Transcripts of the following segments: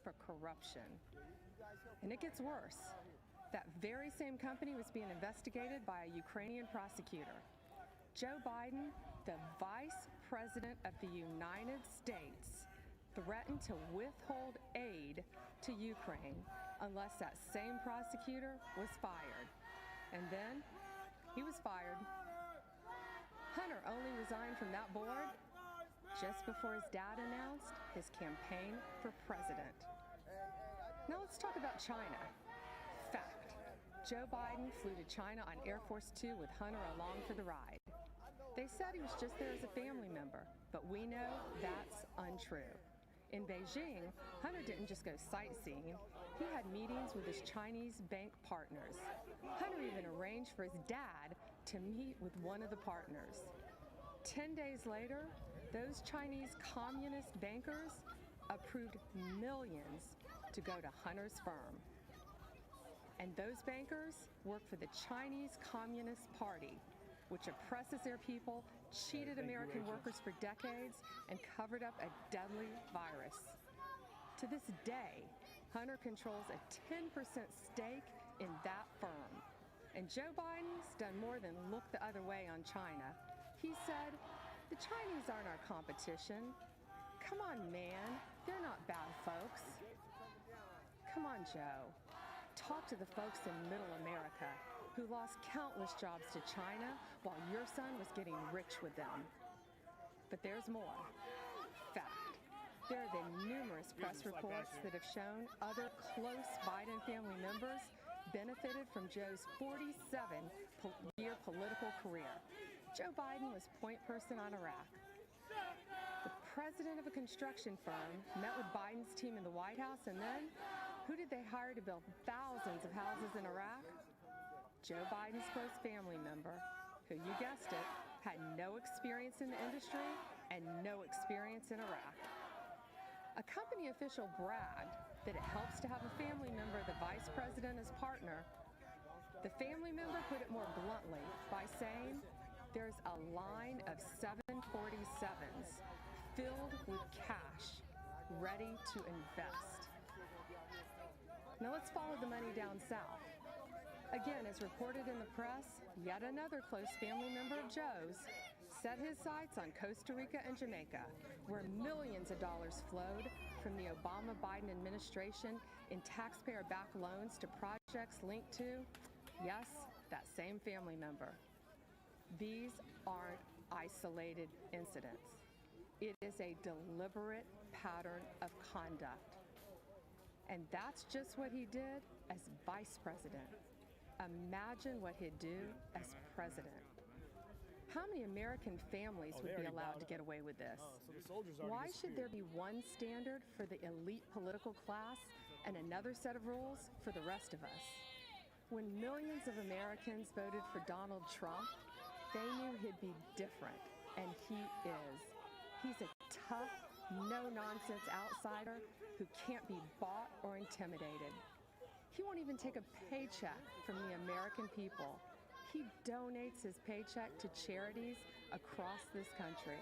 for corruption. And it gets worse. That very same company was being investigated by a Ukrainian prosecutor. Joe Biden, the Vice President of the United States, threatened to withhold aid to Ukraine unless that same prosecutor was fired. And then he was fired. Hunter only resigned from that board just before his dad announced his campaign for president. Now let's talk about China. Fact: Joe Biden flew to China on Air Force Two with Hunter along for the ride. They said he was just there as a family member, but we know that's untrue. In Beijing, Hunter didn't just go sightseeing. He had meetings with his Chinese bank partners. Hunter even arranged for his dad to meet with one of the partners. 10 days later, those Chinese communist bankers approved millions to go to Hunter's firm. And those bankers work for the Chinese Communist Party, which oppresses their people, cheated American workers for decades, and covered up a deadly virus. To this day, Hunter controls a 10% stake in that firm. And Joe Biden's done more than look the other way on China. He said, "The Chinese aren't our competition. Come on, man, they're not bad folks." Come on, Joe. Talk to the folks in Middle America who lost countless jobs to China while your son was getting rich with them. But there's more. Fact: there have been numerous press reports that have shown other close Biden family members benefited from Joe's 47-year political career. Joe Biden was point person on Iraq. The president of a construction firm met with Biden's team in the White House, and then who did they hire to build thousands of houses in Iraq? Joe Biden's close family member, who, you guessed it, had no experience in the industry and no experience in Iraq. A company official bragged that it helps to have a family member of the vice president as partner. The family member put it more bluntly by saying, "There's a line of 747s filled with cash, ready to invest." Now let's follow the money down south. Again, as reported in the press, yet another close family member of Joe's set his sights on Costa Rica and Jamaica, where millions of dollars flowed from the Obama-Biden administration in taxpayer-backed loans to projects linked to, yes, that same family member. These aren't isolated incidents. It is a deliberate pattern of conduct. And that's just what he did as vice president. Imagine what he'd do as president. How many American families would be allowed to get away with this? Why should there be one standard for the elite political class and another set of rules for the rest of us? When millions of Americans voted for Donald Trump, they knew he'd be different, and he is. He's a tough, no-nonsense outsider who can't be bought or intimidated. He won't even take a paycheck from the American people. He donates his paycheck to charities across this country.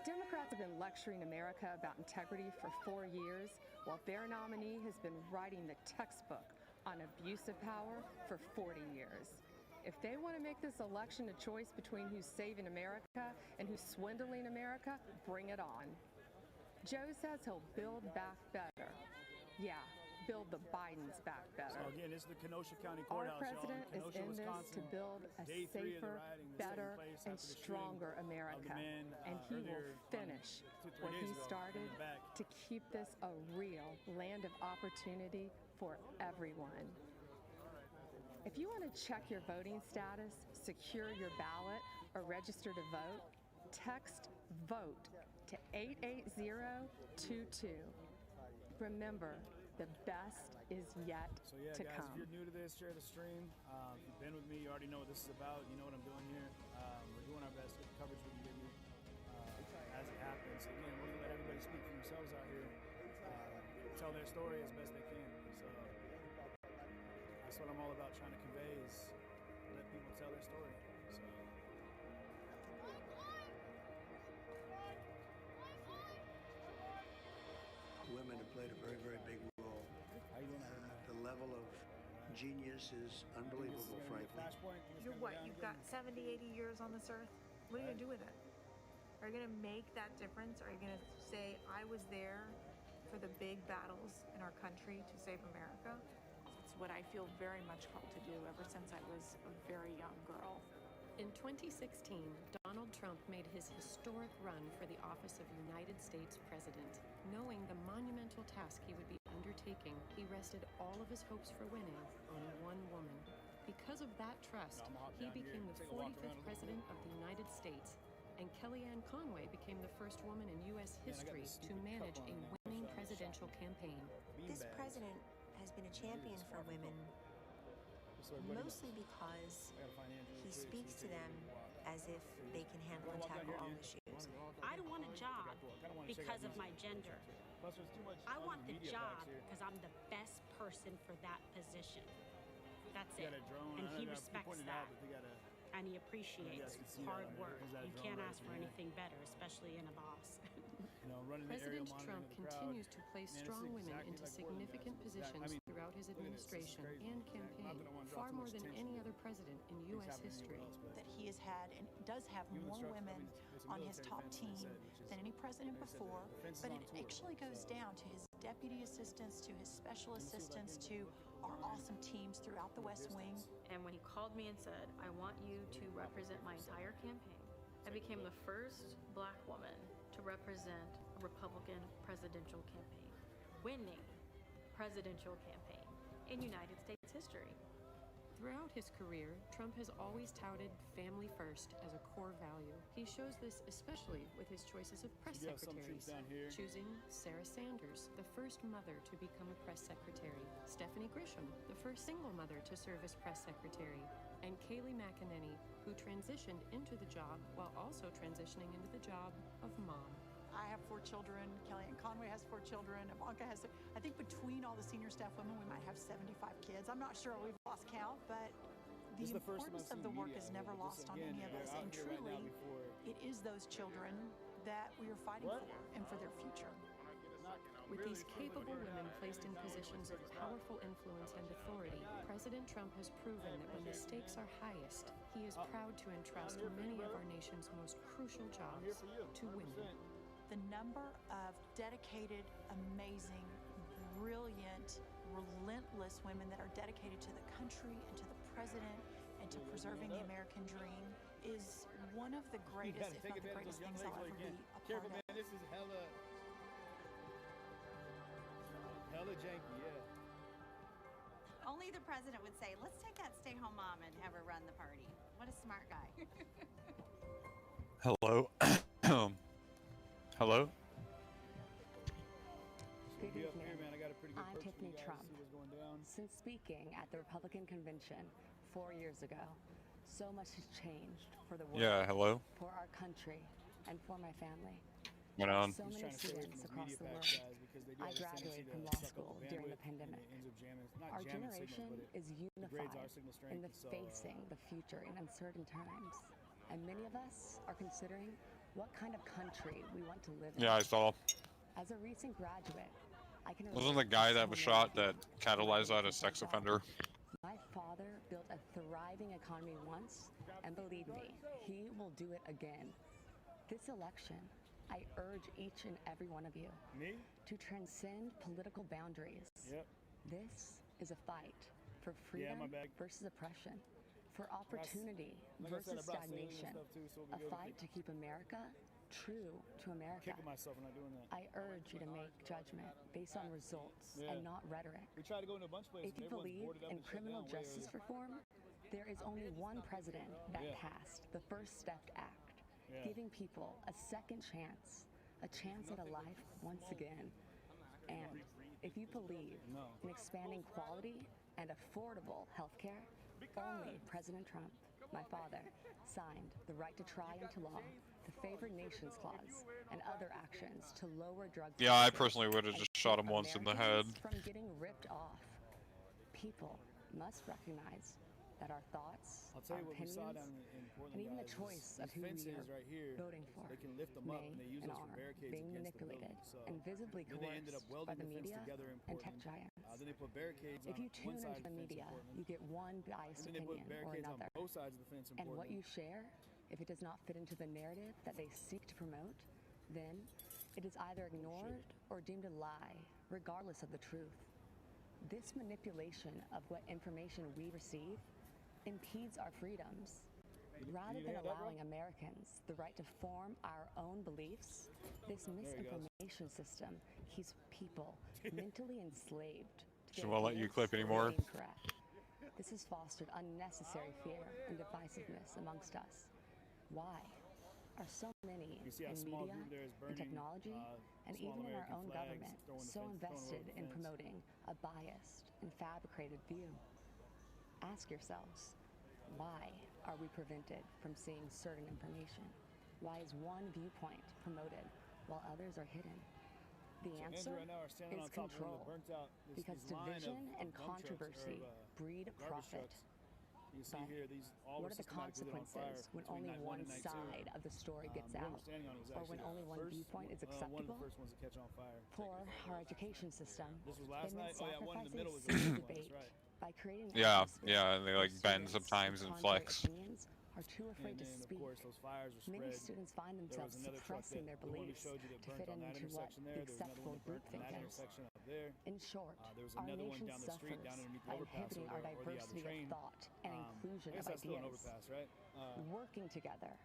Democrats have been lecturing America about integrity for 4 years, while their nominee has been writing the textbook on abuse of power for 40 years. If they want to make this election a choice between who's saving America and who's swindling America, bring it on. Joe says he'll build back better. Yeah, build the Bidens back better. So again, this is the Kenosha County Courthouse. Our president is in this to build a safer, better, and stronger America. And he will finish what he started to keep this a real land of opportunity for everyone. If you want to check your voting status, secure your ballot, or register to vote, text VOTE to 88022. Remember, the best is yet So yeah, to guys, come. if you're new to this, share the stream. If you've been with me, you already know what this is about. You know what I'm doing here. We're doing our best to get the coverage we can give you as it happens. Again, we're going to let everybody speak for themselves out here, tell their story as best they can. So that's what I'm all about, trying to convey is let people tell their story. So. Women played a very, very big role. The level of genius is unbelievable, frankly. You're what? You've got 70, 80 years on this earth. What are you going to do with it? Are you going to make that difference? Are you going to say, I was there for the big battles in our country to save America? It's what I feel very much called to do ever since I was a very young girl. In 2016, Donald Trump made his historic run for the office of United States President. Knowing the monumental task he would be undertaking, he rested all of his hopes for winning on one woman. Because of that trust, he became the 45th President of the United States, and Kellyanne Conway became the first woman in U.S. history to manage a winning presidential campaign. This president has been a champion for women mostly because he speaks to them as if they can handle and tackle all issues. I don't want a job because of my gender. I want the job because I'm the best person for that position. That's it. And he respects that. And he appreciates hard work. You can't ask for anything better, especially in a boss. President Trump continues to place strong women into significant positions throughout his administration and campaign, far more than any other president in U.S. history. That he has had and does have more women on his top team than any president before, but it actually goes down to his deputy assistants, to his special assistants, to our awesome teams throughout the West Wing. And when he called me and said, I want you to represent my entire campaign, I became the first Black woman to represent a Republican presidential campaign, winning presidential campaign in United States history. Throughout his career, Trump has always touted family first as a core value. He shows this especially with his choices of press secretaries, choosing Sarah Sanders, the first mother to become a press secretary, Stephanie Grisham, the first single mother to serve as press secretary, and Kayleigh McEnany, who transitioned into the job while also transitioning into the job of mom. I have 4 children. Kellyanne Conway has 4 children. Ivanka has, I think between all the senior staff women, we might have 75 kids. I'm not sure, we've lost count, but the importance of the work is never lost on any of us. And truly, it is those children that we are fighting for and for their future. With these capable women placed in positions of powerful influence and authority, President Trump has proven that when the stakes are highest, he is proud to entrust many of our nation's most crucial jobs to women. The number of dedicated, amazing, brilliant, relentless women that are dedicated to the country and to the president and to preserving the American dream is one of the greatest, if not the greatest things I'll ever be a part of. This is hella janky, yeah. Only the president would say, let's take that stay-home mom and have her run the party. What a smart guy. Hello. Hello? Good evening. I'm Tiffany Trump. Since speaking at the Republican convention 4 years ago, so much has changed for the world, Yeah, hello? for our country, and for my family. Went on. So many students across the world. I graduated from law school during the pandemic. Our generation is unified in the facing the future in uncertain times. And many of us are considering what kind of country we want to live in. Yeah, I saw. As a recent graduate, I can Wasn't the guy that was shot that catalyzed that a sex offender? My father built a thriving economy once, and believe me, he will do it again. This election, I urge each and every one of you to transcend political boundaries. This is a fight for freedom versus oppression, for opportunity versus stagnation, a fight to keep America true to America. I urge you to make judgment based on results and not rhetoric. If you believe in criminal justice reform, there is only one president that passed the First Step Act, giving people a second chance, a chance at a life once again. And if you believe in expanding quality and affordable health care, only President Trump, my father, signed the right to try into law the Favored Nations Clause and other actions to lower drug prices. Yeah, I personally would have just shot him once in the head. From getting ripped off. People must recognize that our thoughts, I'll tell our you what we opinions, saw down in Portland, and even the guys, choice is of who we fences are right here, voting for they can lift them up and they use and those for are barricades being against the manipulated building. So and visibly then they ended up coerced by welding the the fence media together in and tech Portland. giants. Then they put barricades If on you one tune side into of the the fence in media, Portland. you get one biased And then they put opinion or barricades on another. both sides of the fence in And what Portland. you share, if it does not fit into the narrative that they seek to promote, then it is either ignored or deemed a lie, regardless of the truth. This manipulation of what information we receive impedes our freedoms. Rather than allowing Americans the right to form our own beliefs, this misinformation system keeps people mentally enslaved to She won't let you clip anymore. correct. This has fostered unnecessary fear and divisiveness amongst us. Why are so many in media and technology and even in our own government so invested in promoting a biased and fabricated view? Ask yourselves, why are we prevented from seeing certain information? Why is one viewpoint promoted while others are hidden? The answer is control, because division and controversy breed profit. You see here, these all what are the consequences when only one side of the story gets out, or when only one viewpoint is acceptable? One of the first ones to catch on fire. For our education system, This was last night. Oh yeah, one in the middle was civil debate by creating Yeah, and they like bend sometimes and flex. Are too afraid to speak. Of course, those fires were Many spread. students find themselves suppressing their beliefs to fit into what the acceptable groupthink is. In short, our nation suffers by inhibiting our diversity of thought and inclusion of ideas. Working together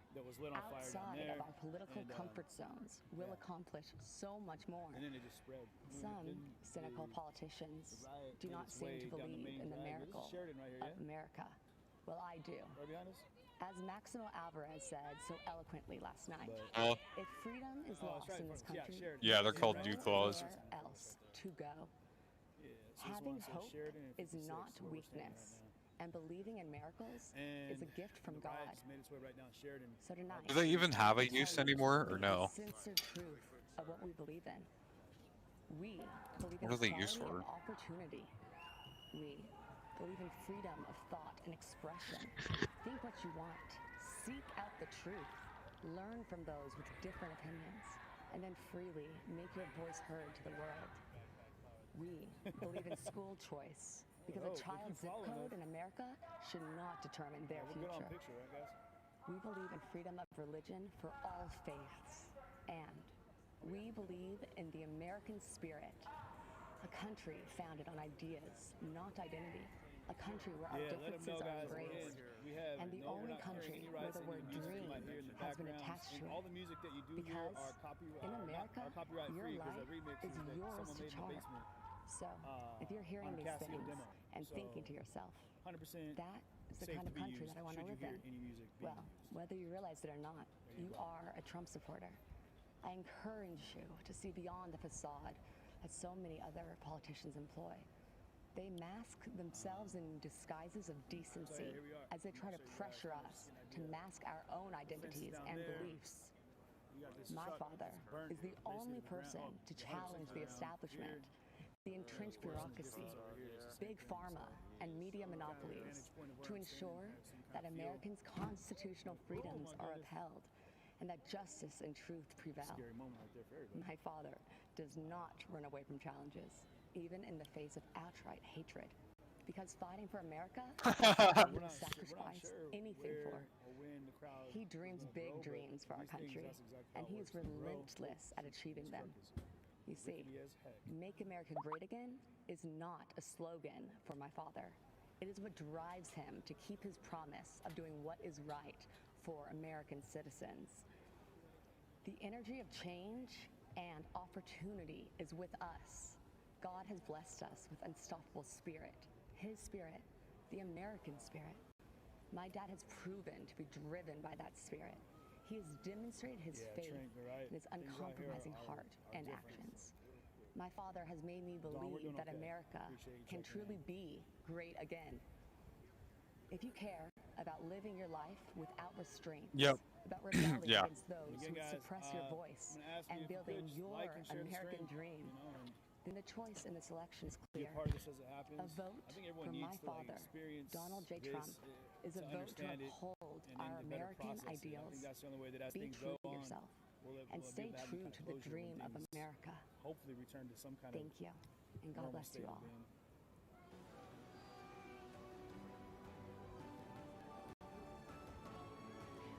outside of our political comfort zones will accomplish so much more. Some cynical politicians do not seem to believe in the miracle of America. Well, I do. As Maximo Alvarez said so eloquently last night, if freedom is lost in this country, yeah, they're called Duke laws. Where else to go? Having hope is not weakness, and believing in miracles is a gift from God. So tonight, Do they even have a use anymore, or no? the censored truth of what we believe in. We believe in What are they used equality for? of opportunity. We believe in freedom of thought and expression. Think what you want. Seek out the truth. Learn from those with different opinions. And then freely make your voice heard to the world. We believe in school choice because a child's zip code in America should not determine their future. We believe in freedom of religion for all faiths. And we believe in the American spirit, a country founded on ideas, not identity. A country where our differences are embraced, and the only country where the word dream has been attached to it. Because in America, your life is yours to chart. So, if you're hearing these things and thinking to yourself, that is the kind of country that I want to live in, well, whether you realize it or not, you are a Trump supporter. I encourage you to see beyond the facade that so many other politicians employ. They mask themselves in disguises of decency as they try to pressure us to mask our own identities and beliefs. My father is the only person to challenge the establishment, the entrenched bureaucracy, big pharma, and media monopolies to ensure that Americans' constitutional freedoms are upheld and that justice and truth prevail. My father does not run away from challenges, even in the face of outright hatred. Because fighting for America he will sacrifice anything for. He dreams big dreams for our country, and he is relentless at achieving them. You see, Make America Great Again is not a slogan for my father. It is what drives him to keep his promise of doing what is right for American citizens. The energy of change and opportunity is with us. God has blessed us with unstoppable spirit, his spirit, the American spirit. My dad has proven to be driven by that spirit. He has demonstrated his faith in his uncompromising heart and actions. My father has made me believe that America can truly be great again. If you care about living your life without restraints, about rebelling against those who suppress your voice, and building your American dream, then the choice in this election is be clear. a part of this as it happens. A vote I think everyone for needs my to father, experience Donald J. this, Trump, is a vote to understand it uphold and our to better American process it. I ideals. think that's the only way that as Be things true go to on, yourself we'll and stay be able to have true kind to of the closure when dream of things America. hopefully return to some kind Thank you, and God normal bless state you of all. being.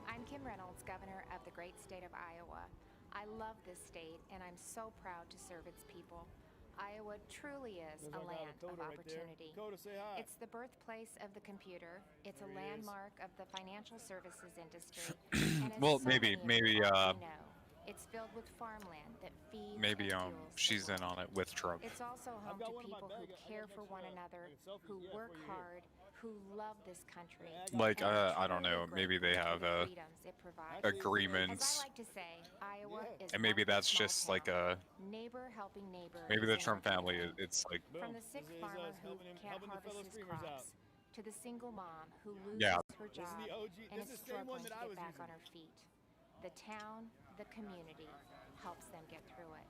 I'm Kim Reynolds, Governor of the great state of Iowa. I love this state, and I'm so proud to serve its people. Iowa truly is There's a our guy land Dakota of right there. opportunity. Dakota, say hi. It's the birthplace of the computer. It's There a he is. landmark of the financial services industry. And as Well, so maybe many of you already know, it's filled with farmland that feeds and fuels the she's in world. on it with Trump. It's also home to people who care for one another, who work hard, who love this country. Like, and are I don't know, truly maybe they grateful have for the a freedoms it provides. agreement, As I like to say, Iowa is and maybe one big that's small just town. like a Neighbor helping neighbor. maybe is the in Trump our family. DNA. It's like From the sick This is farmer us who can't helping the harvest fellow his streamers out. crops, to the single mom who loses Yeah. her This is job the OG. and This is is the same one struggling that to I get was back using. on her feet. The town, the community, helps them get through it.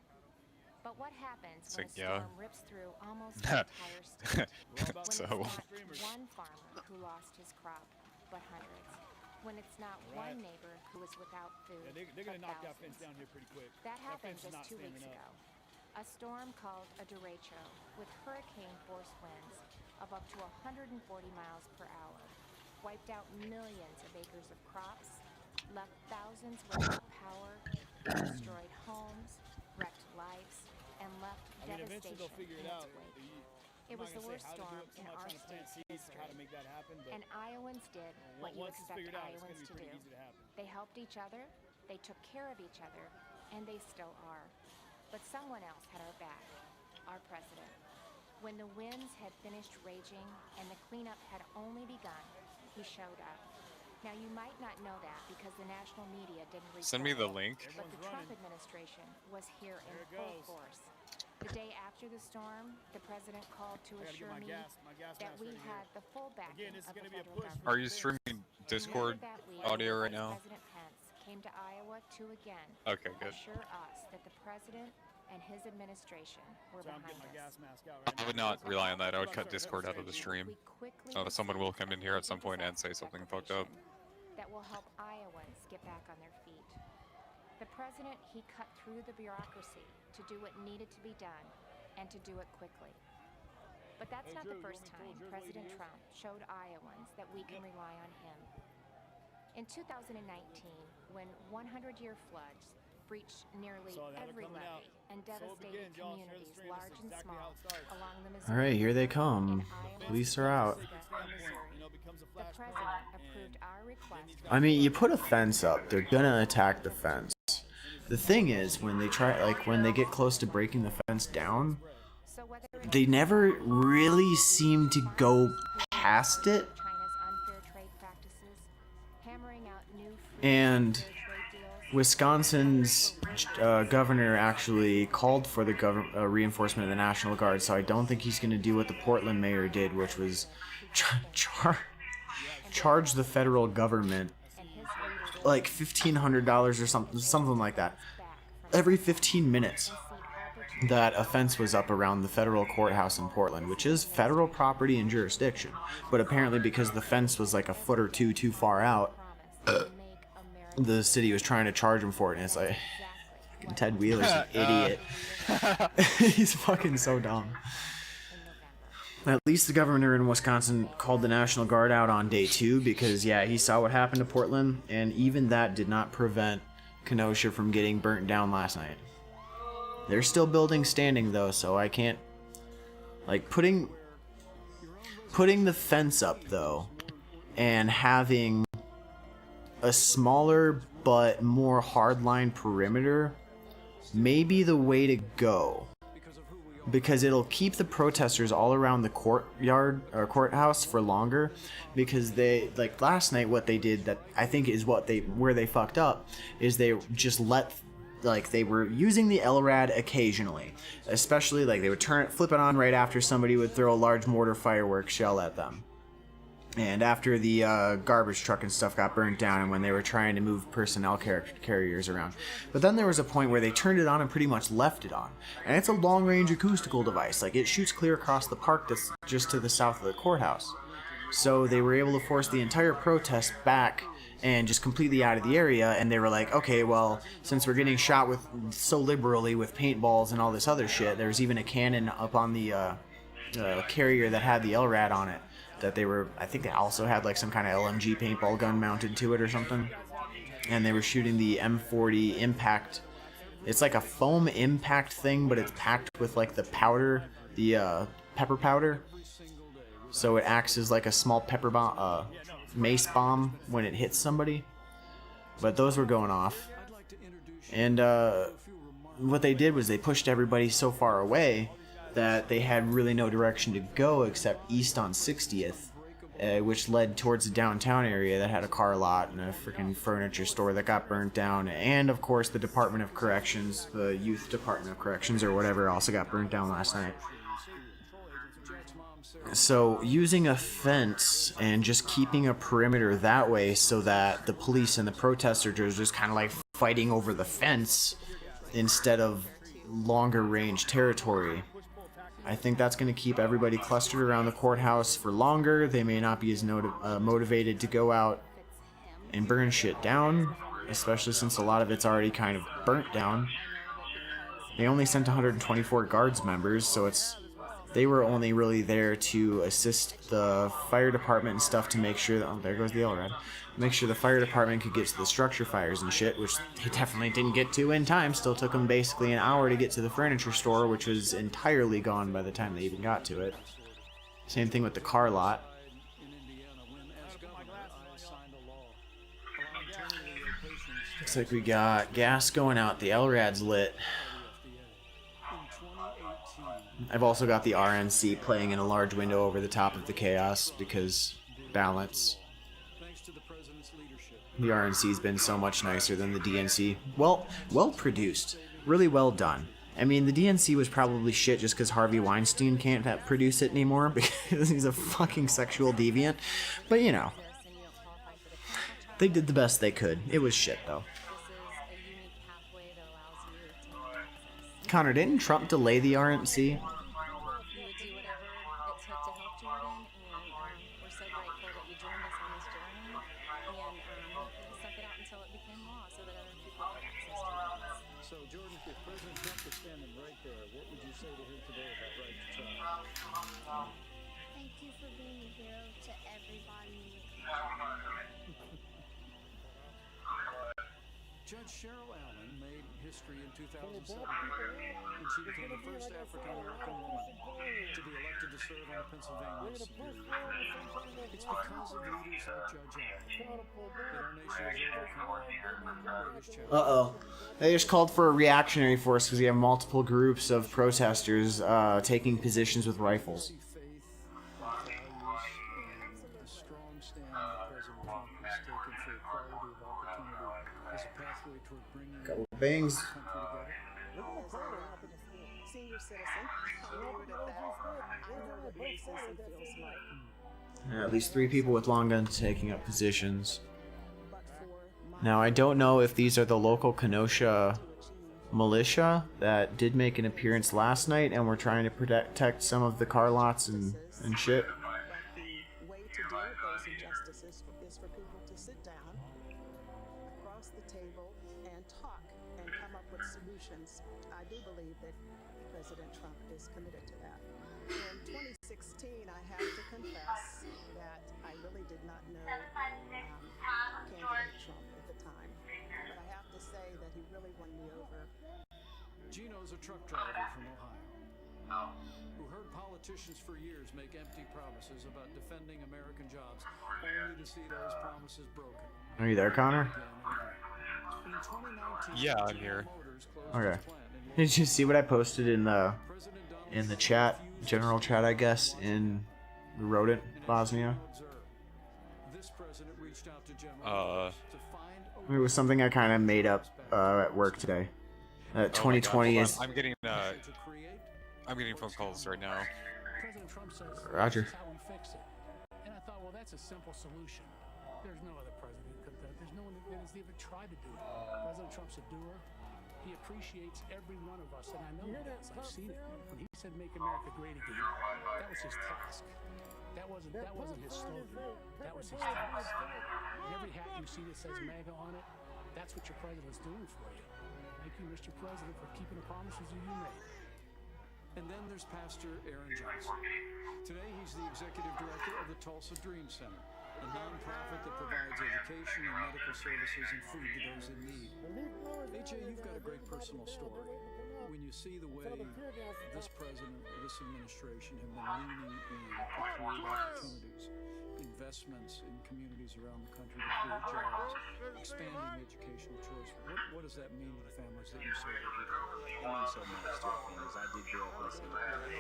But what happens It's when like, a yeah. storm rips through almost the entire state? When So it's not one farmer who lost his crop, but hundreds. When it's not one neighbor who is without food, Yeah, they're but gonna knock that fence thousands. down here pretty quick. That happened fence is just not 2 standing weeks up. ago. A storm called a derecho with hurricane-force winds of up to 140 miles per hour wiped out millions of acres of crops, left thousands without power, destroyed homes, wrecked lives, and left Eventually devastation they'll figure in it its out. wake. I'm It not was the gonna say worst how to do storm it, so in I'm not our trying to plant state's seeds for how to history. make that happen, but And Iowans did what you once it's expect figured out, it's Iowans gonna be to pretty do. easy to happen. They helped each other, they took care of each other, and they still are. But someone else had our back, our president. When the winds had finished raging and the cleanup had only begun, he showed up. Now, you might not know that because the national media didn't report send me the it, link. but the Trump administration was here in full force. The day after the storm, the president called to assure me that we had the full backing of the federal government. Are you streaming Discord Later that week, audio right Vice now? President Pence came to Iowa to again Okay, good. assure us that the president and his administration were behind us. I would not rely on that. I would cut Discord out of the stream. Someone will come in here at some point and say something fucked up. That will help Iowans get back on their feet. The president, he cut through the bureaucracy to do what needed to be done and to do it quickly. But that's not the first time President Trump showed Iowans that we can rely on him. In 2019, when 100-year floods breached nearly every levee and devastated communities large and small along the Missouri. All right, here they come. Police are out. The president approved our request. I mean, you put a fence up, they're gonna attack the fence. The thing is, when they try, like when they get close to breaking the fence down, they never really seem to go past it. And Wisconsin's governor actually called for the reinforcement of the National Guard, so I don't think he's going to do what the Portland mayor did, which was charge the federal government like $1,500 or something like that every 15 minutes that a fence was up around the federal courthouse in Portland, which is federal property and jurisdiction. But apparently because the fence was like a foot or two too far out, the city was trying to charge him for it, and it's like, Ted Wheeler's an idiot. He's fucking so dumb. At least the governor in Wisconsin called the National Guard out on day 2 because, yeah, he saw what happened to Portland, and even that did not prevent Kenosha from getting burnt down last night. They're still building standing, though, so I can't... Like, putting the fence up, though, and having a smaller but more hardline perimeter may be the way to go, because it'll keep the protesters all around the courtyard or courthouse for longer. Because they, like last night, what they did that I think is where they fucked up is they just they were using the LRAD occasionally, especially like they would flip it on right after somebody would throw a large mortar fireworks shell at them. And after the garbage truck and stuff got burnt down and when they were trying to move personnel carriers around. But then there was a point where they turned it on and pretty much left it on. And it's a long-range acoustical device. Like, it shoots clear across the park that's just to the south of the courthouse. So they were able to force the entire protest back and just completely out of the area. And they were like, okay, well, since we're getting shot with so liberally with paintballs and all this other shit, there's even a cannon up on the carrier that had the LRAD on it. That they were, I think they also had like some kind of LMG paintball gun mounted to it or something. And they were shooting the M40 impact. It's like a foam impact thing, but it's packed with like the powder, the pepper powder. So it acts as like a small pepper bomb, mace bomb when it hits somebody. But those were going off. And what they did was they pushed everybody so far away that they had really no direction to go except east on 60th, which led towards the downtown area that had a car lot and a freaking furniture store that got burnt down, and of course the Department of Corrections, the Youth Department of Corrections or whatever, also got burnt down last night. So using a fence and just keeping a perimeter that way so that the police and the protesters are just kind of like fighting over the fence instead of longer range territory. I think that's going to keep everybody clustered around the courthouse for longer. They may not be as motivated to go out and burn shit down, especially since a lot of it's already kind of burnt down. They only sent 124 guards members, so they were only really there to assist the fire department and stuff to make sure that, oh, there goes the LRAD. Make sure the fire department could get to the structure fires and shit, which they definitely didn't get to in time. Still took them basically an hour to get to the furniture store, which was entirely gone by the time they even got to it. Same thing with the car lot. Looks like we got gas going out. The LRAD's lit. I've also got the RNC playing in a large window over the top of the chaos because balance. The RNC's been so much nicer than the DNC. Well produced. Really well done. I mean, the DNC was probably shit just because Harvey Weinstein can't produce it anymore because he's a fucking sexual deviant. But, you know. They did the best they could. It was shit, though. Connor, didn't Trump delay the RNC? Judge Cheryl Allen made history in 2007 when she became the first African-American woman to be elected to serve on the Pennsylvania Superior Court. It's because of leaders like Judge Allen that our nation has overcome the greatest challenge. Uh-oh. They just called for a reactionary force because you have multiple groups of protesters taking positions with rifles. Couple of bangs. At least 3 people with long guns taking up positions. Now, I don't know if these are the local Kenosha militia that did make an appearance last night and were trying to protect some of the car lots and shit. I do believe that President Trump is committed to that. In 2016, I have to confess that I really did not know candidate Trump at the time. But I have to say that he really won me over. Gino's a truck driver from Ohio who heard politicians for years make empty promises about defending American jobs, only to see those promises broken. Are you there, Connor? Yeah, I'm here. Okay. Did you see what I posted in the chat, general chat, I guess, in Rodent, Bosnia? It was something I kind of made up at work today. 2020 is. I'm getting phone calls right now. Roger. that's a simple solution. There's no other president who could have done it. There's no one that has even tried to do it. President Trump's a doer. He appreciates every one of us, and I know he does. I've seen it. When he said "Make America Great Again," that was his task. That wasn't his slogan. That was his task. And every hat you see that says MAGA on it, that's what your president's doing for you. Thank you, Mr. President, for keeping the promises that you made. And then there's Pastor Aaron Johnson. Today, he's the executive director of the Tulsa Dream Center, a nonprofit that provides education and medical services and food to those in need. AJ, you've got a great personal story. When you see the way this president, this administration have been leaning in to create opportunities, investments in communities around the country to create jobs, expanding educational choice, what does that mean to the families that you serve every day? It means so much to our families. I did grow up in a single parent.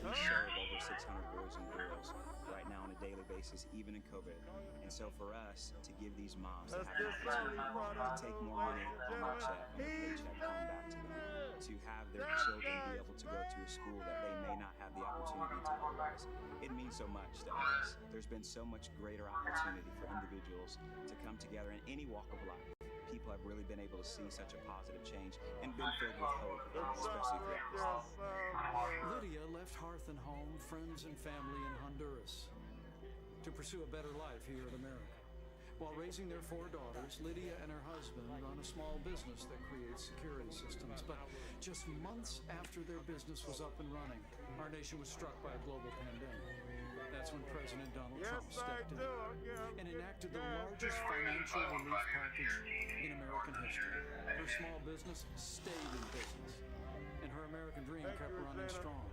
We serve over 600 boys and girls right now on a daily basis, even in COVID. And so for us to give these moms to have an opportunity to take more money on their check and their paycheck come back to them, to have their children be able to go to a school that they may not have the opportunity to otherwise, it means so much to us. There's been so much greater opportunity for individuals to come together in any walk of life. People have really been able to see such a positive change and been filled with hope, especially throughout this time. Lydia left hearth and home, friends and family in Honduras to pursue a better life here in America. While raising their 4 daughters, Lydia and her husband run a small business that creates security systems. But just months after their business was up and running, our nation was struck by a global pandemic. That's when President Donald Trump stepped in and enacted the largest financial relief package in American history. Her small business stayed in business, and her American dream kept running strong.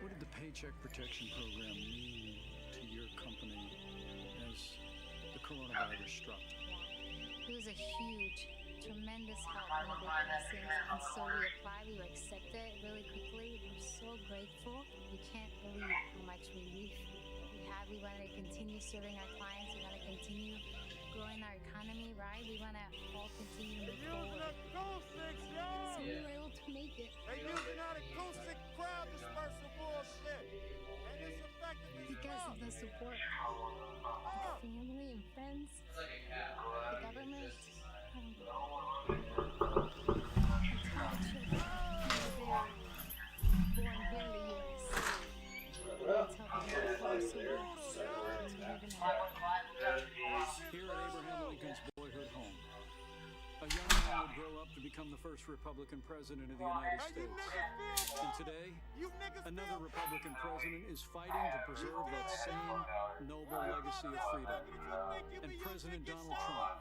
What did the Paycheck Protection Program mean to your company as the coronavirus struck? It was a huge, tremendous help and a big blessing. And so we applied, we were accepted really quickly. We're so grateful. We can't believe how much relief we have. We want to continue serving our clients. We want to continue growing our economy, right? We want to all continue to move forward. So we were able to make it. They using that acoustic crowd dispersal bullshit. And it's effective. Because of the support of family and friends, the government, Here at Abraham Lincoln's boyhood home, a young man would grow up to become the first Republican president of the United States. And today, another Republican president is fighting to preserve that same noble legacy of freedom. And President Donald Trump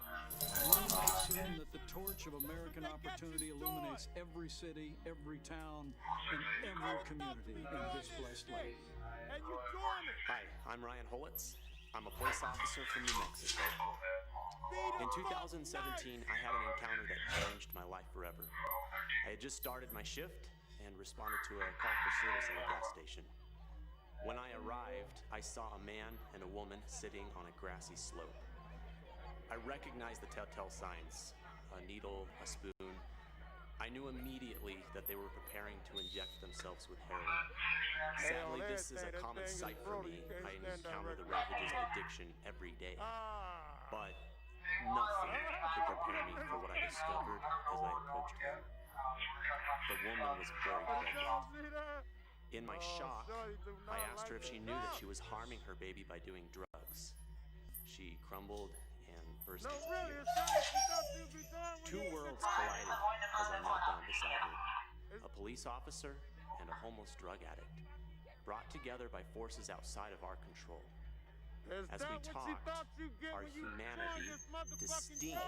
will make certain that the torch of American opportunity illuminates every city, every town, and every community in this blessed land. Hi, I'm Ryan Holitz. I'm a police officer from New Mexico. In 2017, I had an encounter that changed my life forever. I had just started my shift and responded to a call for service at a gas station. When I arrived, I saw a man and a woman sitting on a grassy slope. I recognized the telltale signs: a needle, a spoon. I knew immediately that they were preparing to inject themselves with heroin. Sadly, this is a common sight for me. I encounter the ravages of addiction every day. But nothing could prepare me for what I discovered as I approached them. The woman was very pregnant. In my shock, I asked her if she knew that she was harming her baby by doing drugs. She crumbled and burst into tears. Two worlds collided as I knelt down beside her. A police officer and a homeless drug addict, brought together by forces outside of our control. As we talked, our humanity, distinct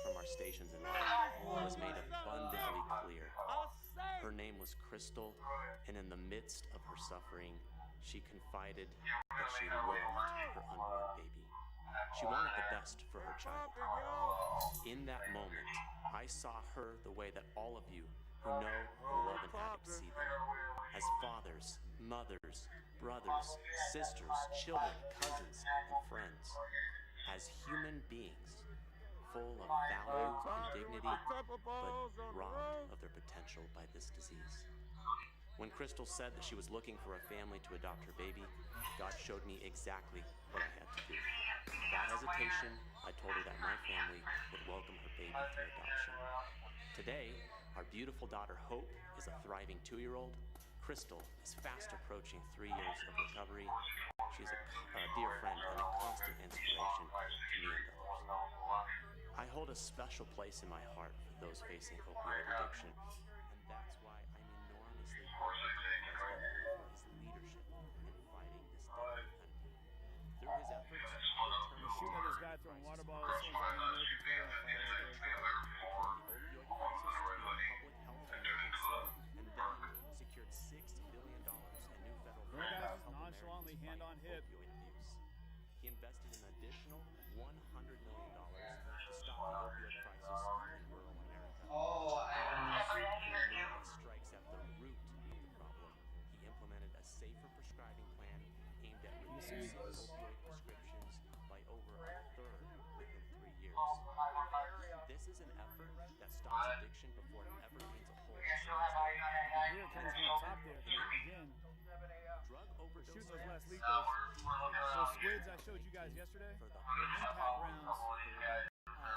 from our stations in life, was made abundantly clear. Her name was Crystal, and in the midst of her suffering, she confided that she loved her unborn baby. She wanted the best for her child. In that moment, I saw her the way that all of you who know and love an addict see them. As fathers, mothers, brothers, sisters, children, cousins, and friends. As human beings, full of value and dignity, but robbed of their potential by this disease. When Crystal said that she was looking for a family to adopt her baby, God showed me exactly what I had to do. Without hesitation, I told her that my family would welcome her baby through adoption. Today, our beautiful daughter Hope is a thriving 2-year-old. Crystal is fast approaching 3 years of recovery. She is a dear friend and a constant inspiration to me and others. I hold a special place in my heart for those facing opioid addiction, and that's why I'm enormously grateful to the President for his leadership in fighting this deadly epidemic. Through his efforts, We're shooting at this guy throwing water bottles. Someone's on the American flag on fire right there. Declared the opioid crisis to be a public health emergency, and then secured $6 billion in new federal One guy funds just to help nonchalantly Americans hand on fight hip. opioid abuse. He invested an additional $100 million to stop the opioid crisis in rural America. And in a move that strikes at the root of the problem, he implemented a safer prescribing plan aimed at reducing opioid prescriptions by over a third within 3 years. This is an effort that stops addiction before it ever gains a hold of someone's life. Here it comes from the top there. Again, Drug overdose shooting those less deaths lethals. Those squids I showed you guys yesterday, for the they're impact rounds,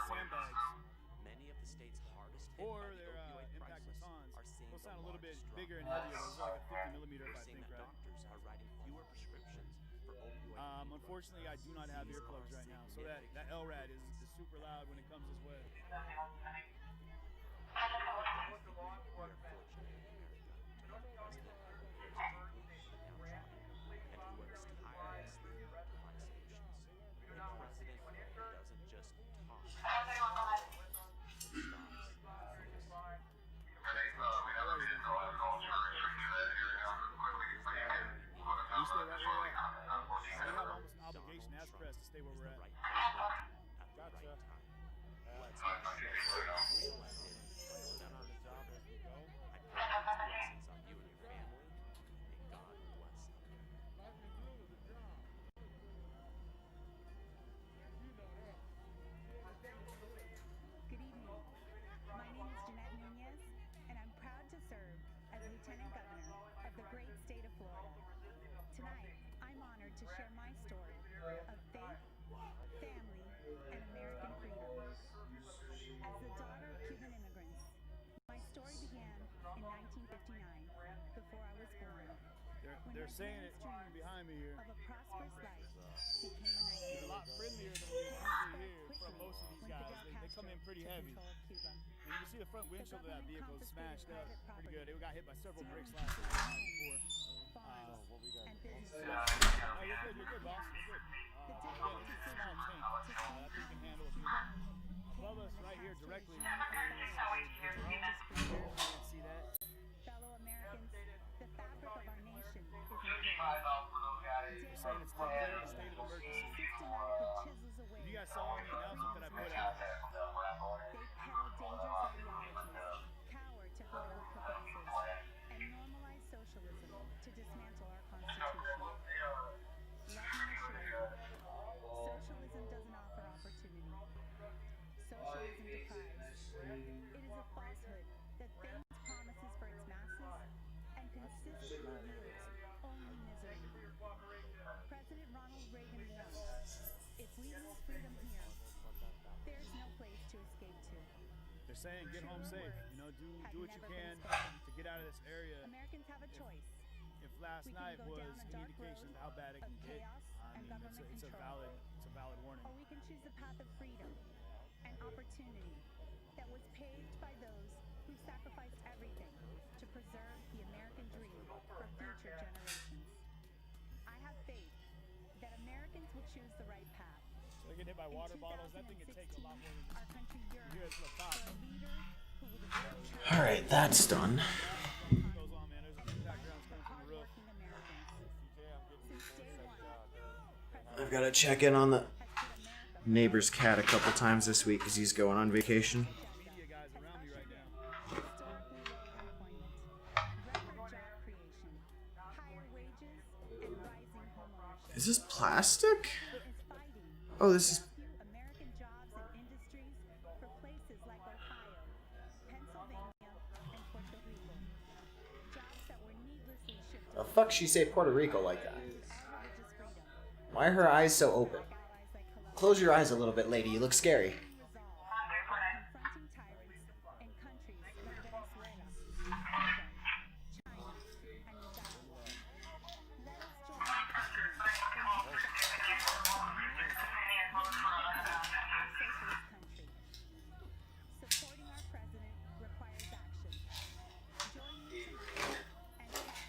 sandbags, many of the state's hardest hit or by the they're opioid impact crisis batons. are seeing Those the sound a little bit largest drop bigger and in heavier. overdoses. Those are like a 50 millimeter, We're if I seeing think, that right? doctors are writing fewer prescriptions for opioid Unfortunately, I do not have earplugs right now, so that LRAD is super loud when it comes this way. We are fortunate in America to have a president who cares deeply for the downtrodden and who works tirelessly to find solutions. A president who doesn't just talk, but stops and We stay right where we're at. We have almost an obligation as press to stay where we're at. Gotcha. Let's not show reelected, but never the job as we go. I pray God's blessings on you and your family. May God bless America. Good evening. My name is Jeanette Nunez, and I'm proud to serve as Lieutenant Governor of the great state of Florida. Tonight, I'm honored to share my story of faith, family, and American freedom. As the daughter of Cuban immigrants, my story began in 1959, before I was born. They're saying it behind me here. Of a prosperous life became a nightmare. It's a lot friendlier than we usually hear from most of these guys. They come in pretty heavy. And you can see the front windshield of that vehicle is smashed up pretty good. It got hit by several bricks last night before. What we got? Oh, you're good, boss. You're good. It's a small tank. I think you can handle it. Above us, right here, directly, is a drone. You can't see that. Fellow Americans, the fabric of our nation is in peril. They're saying it's declared a state of emergency. You guys saw on the announcement that I put out. They peddle dangerous ideologies, cower to political progressives, and normalize socialism to dismantle our Constitution. Let me assure you, socialism doesn't offer opportunity. Socialism deprives. It is a falsehood that feigns promises for its masses and consistently yields only misery. President Ronald Reagan warned, if we lose freedom here, there's no place to escape to. They're saying get home safe. You know, do what you can to get out of this area. Americans have a choice. If last night was an indication of how bad it can get, I mean, it's a valid warning. Or we can choose the path of freedom and opportunity that was paved by those who sacrificed everything to preserve the American dream for future generations. I have faith that Americans will choose the right path. So they get hit by water bottles. That thing could take a lot more than our country yearns here at the top. for a leader who would have All right, that's done. Goes on, man. There's an impact rounds coming from the roof. I've got to check in on the neighbor's cat a couple times this week because he's going on vacation. Media guys around me right now. Is this plastic? Oh, this is... American jobs and industries for places like Ohio, Pennsylvania, and Puerto Rico. Jobs that were needed The fuck she say Puerto Rico like that? Why are her eyes so open? Close your eyes a little bit, lady. You look scary. Supporting our president requires action. Join me tonight and cast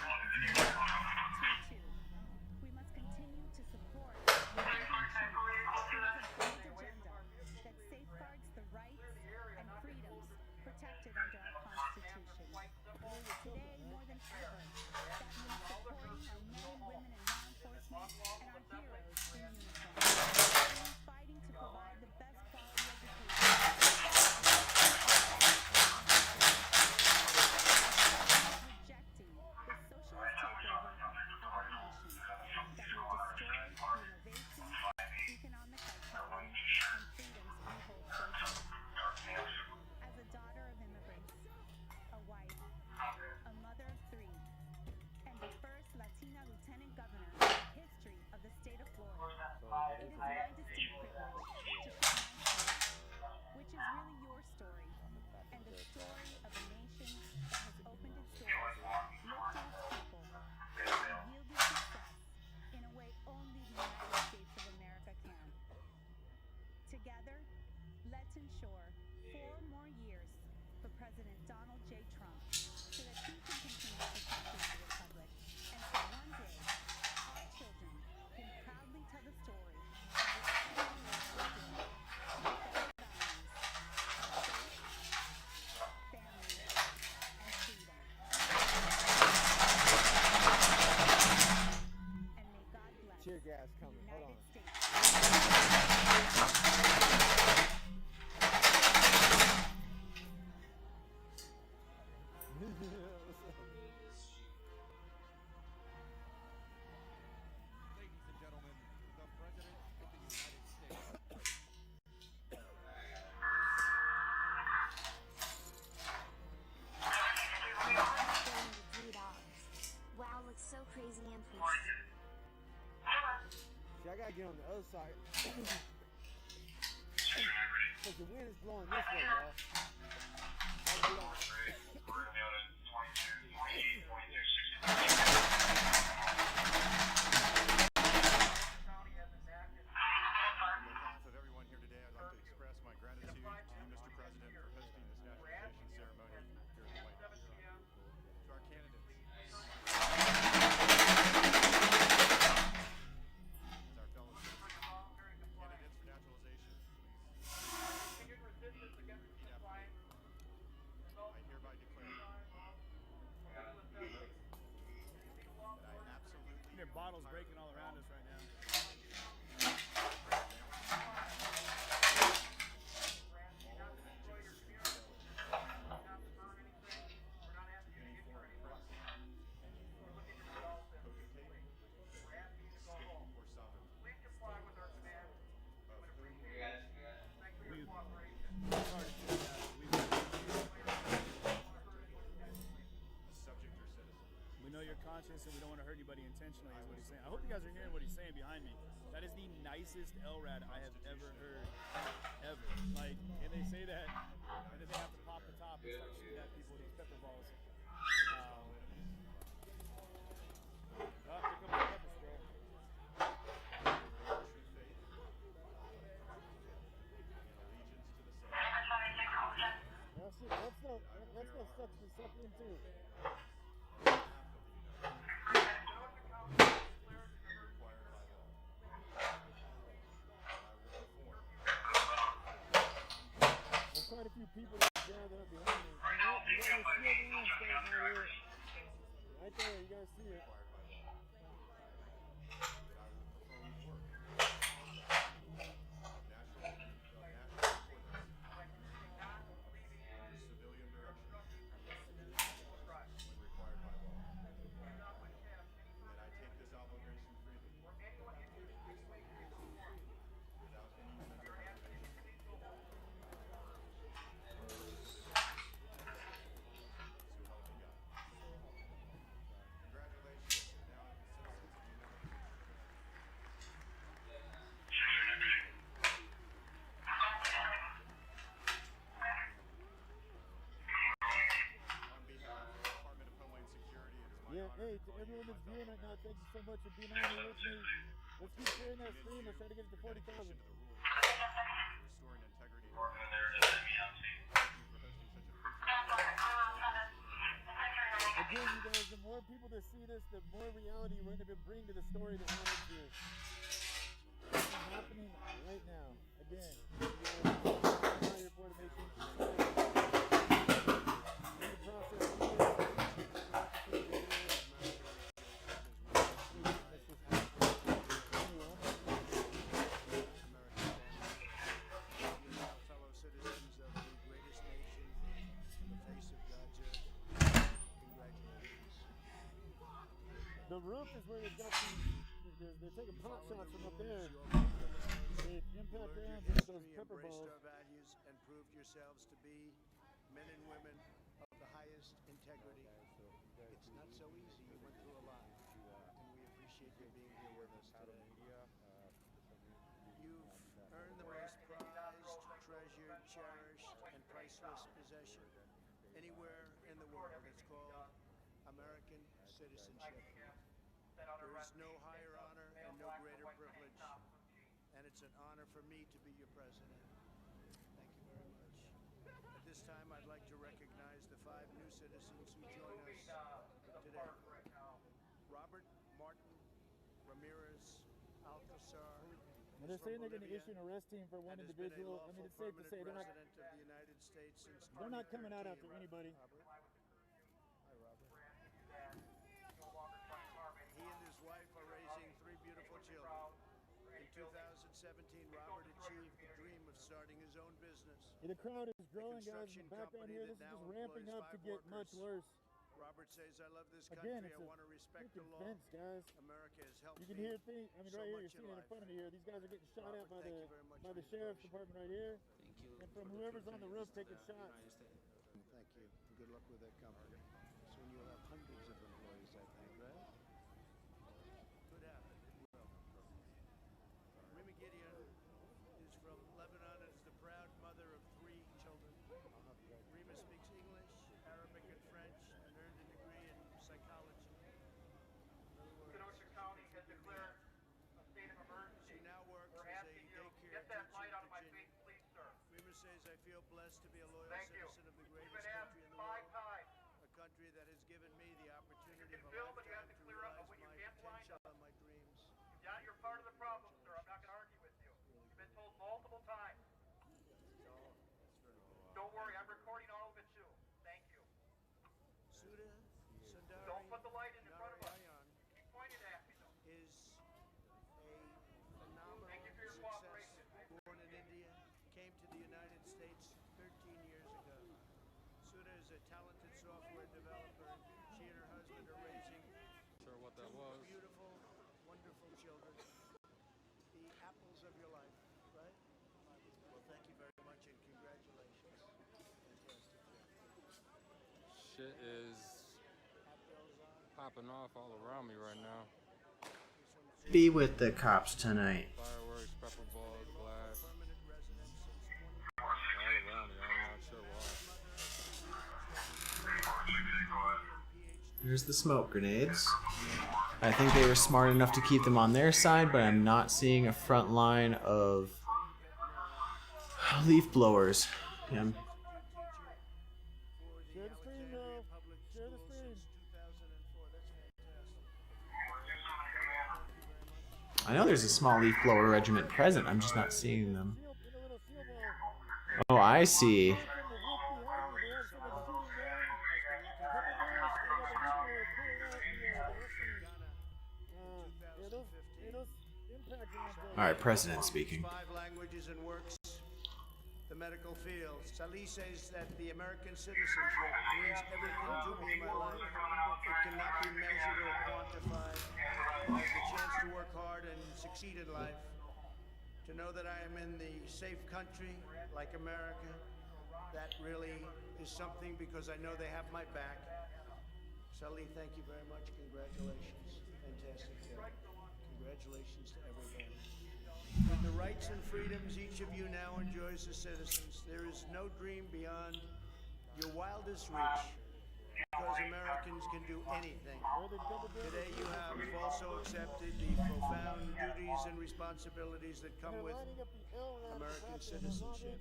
vote to 8822. We must continue to support the Commander-in-Chief, who has a bold agenda that safeguards the rights and freedoms protected under our Constitution. Today, more than ever, that means supporting our men and women in law enforcement and our heroes in uniform. It means fighting to provide the best quality education. Rejecting the socialist takeover of our nation that will destroy the innovation, economic vitality, and freedoms we hold so dear. As a daughter of immigrants, a wife, a mother of three, and the first Latina lieutenant governor in the history of the state of Florida, it is my distinct privilege to share my story, which is really your story, and the story of a nation that has opened its doors, lifted its people, and yielded success in a way only the United States of America can. Together, let's ensure 4 more years for President Donald J. Trump so that he can continue protecting our republic, and so one day our children can proudly tell the story of what our heroes did to defend our values of faith, family, and freedom. And may God bless Tear gas the coming. Hold United on. States. Ladies and gentlemen, the President of the United States. Wow, looks so crazy and peaceful. See, I gotta get on the other side. Because the wind is blowing this way, y'all. On behalf of everyone here today, I'd like to express my gratitude to you, Mr. President, for hosting this naturalization ceremony here at the White House. To our candidates, as our fellow citizens, candidates for naturalization, please repeat after me. I hereby declare that I absolutely... There are bottles breaking all around us right now. We know your conscience and we don't want to hurt anybody intentionally, is what he's saying. I hope you guys are hearing what he's saying behind me. That is the nicest LRAD I have ever heard, ever. Like, and they say that, and then they have to pop the top and start shooting at people with these pepper balls. Oh, here comes the pepper spray. That's what sucks me into. There's quite a few people that gathered up behind me. You got your shield on starting right here. Right there, you guys see it. hey, to everyone that's viewing right now, thank you so much for being on here with me. Let's keep sharing that stream. Let's try to get it to 40,000. Restoring integrity to our nation. Thank you for hosting such a Again, you guys, the more people that see this, the more reality we're going to bring to the story that happens here. This is happening right now. Again, here for to make sure in the process. fellow citizens of the greatest nation on the face of God's earth. Congratulations. The roof is where they've got they're taking pot shots from up there. They impact rounds into those pepper balls. Our values and proved yourselves to be men and women of the highest integrity. It's not so easy. You went through a lot, and we appreciate you being here with us today. You've earned the most prized, treasured, cherished, and priceless possession anywhere in the world. It's called American citizenship. There is no higher honor and no greater privilege, and it's an honor for me to be your president. Thank you very much. At this time, I'd like to recognize the 5 new citizens who join us today. Robert Martin Ramirez Alcazar. Well, they're saying they're going to issue an arrest team for one individual. I mean, it's safe to say they're not. They're not coming out after anybody. Hi, Robert. He and his wife are raising 3 beautiful children. In 2017, Robert achieved the dream of starting his own business. The crowd is growing, guys. In the background here, this is just ramping up to get much worse. Robert says, I love this country. Again, it's I want to respect the law. Fence, guys. America has helped you can me hear things. I mean, right here, you're seeing it in front of me here. These guys are getting shot at by the sheriff's department right here. And from whoever's on the roof taking shots. Thank you. Good luck with that company. Soon you'll have hundreds of employees, I think, right? Could happen. It will. Rima Gideon is from Lebanon and is the proud mother of 3 children. Rima speaks English, Arabic, and French, and earned a degree in psychology. Kenosha County has declared a state of emergency. She now works We're as a asking you, daycare get that teacher light in out of my Virginia. face, please, sir. Rima says, I feel blessed to be a loyal Thank you. citizen of the You've greatest been asked country in the 5 world. times. A country that has given me the opportunity You of a can film, but you lifetime have to to clear up realize what you my can't line potential up. and my dreams. You're part of the problem, sir. I'm not going to argue with you. You've been told multiple times. Don't worry, I'm recording all of it too. Thank you. Sudha Sundari Don't put the light in front of us. Narayan Keep pointing at me, though. is a phenomenal Thank you for your success. cooperation. Born in India, came to the United States 13 years ago. Sudha is a talented software developer. She and her husband are raising Sure what that 2 was. beautiful, wonderful children. The apples of your life, right? Well, thank you very much and congratulations. Fantastic. Shit is popping off all around me right now. Be with the cops tonight. Fireworks, pepper balls, glass. All around me. I'm not sure why. There's the smoke grenades. I think they were smart enough to keep them on their side, but I'm not seeing a front line of leaf blowers. Yeah. Share the stream now. Share the stream. I know there's a small leaf blower regiment present. I'm just not seeing them. Oh, I see. All right, President speaking. 5 languages and works the medical field. Salih says that the American citizenship means everything to me in my life. It cannot be measured or quantified. I have the chance to work hard and succeed in life. To know that I am in the safe country like America, that really is something because I know they have my back. Salih, thank you very much. Congratulations. Fantastic job. Congratulations to everybody. With the rights and freedoms each of you now enjoys as citizens, there is no dream beyond your wildest reach. because Americans can do anything. Today you have also accepted the profound duties and responsibilities that come with American citizenship.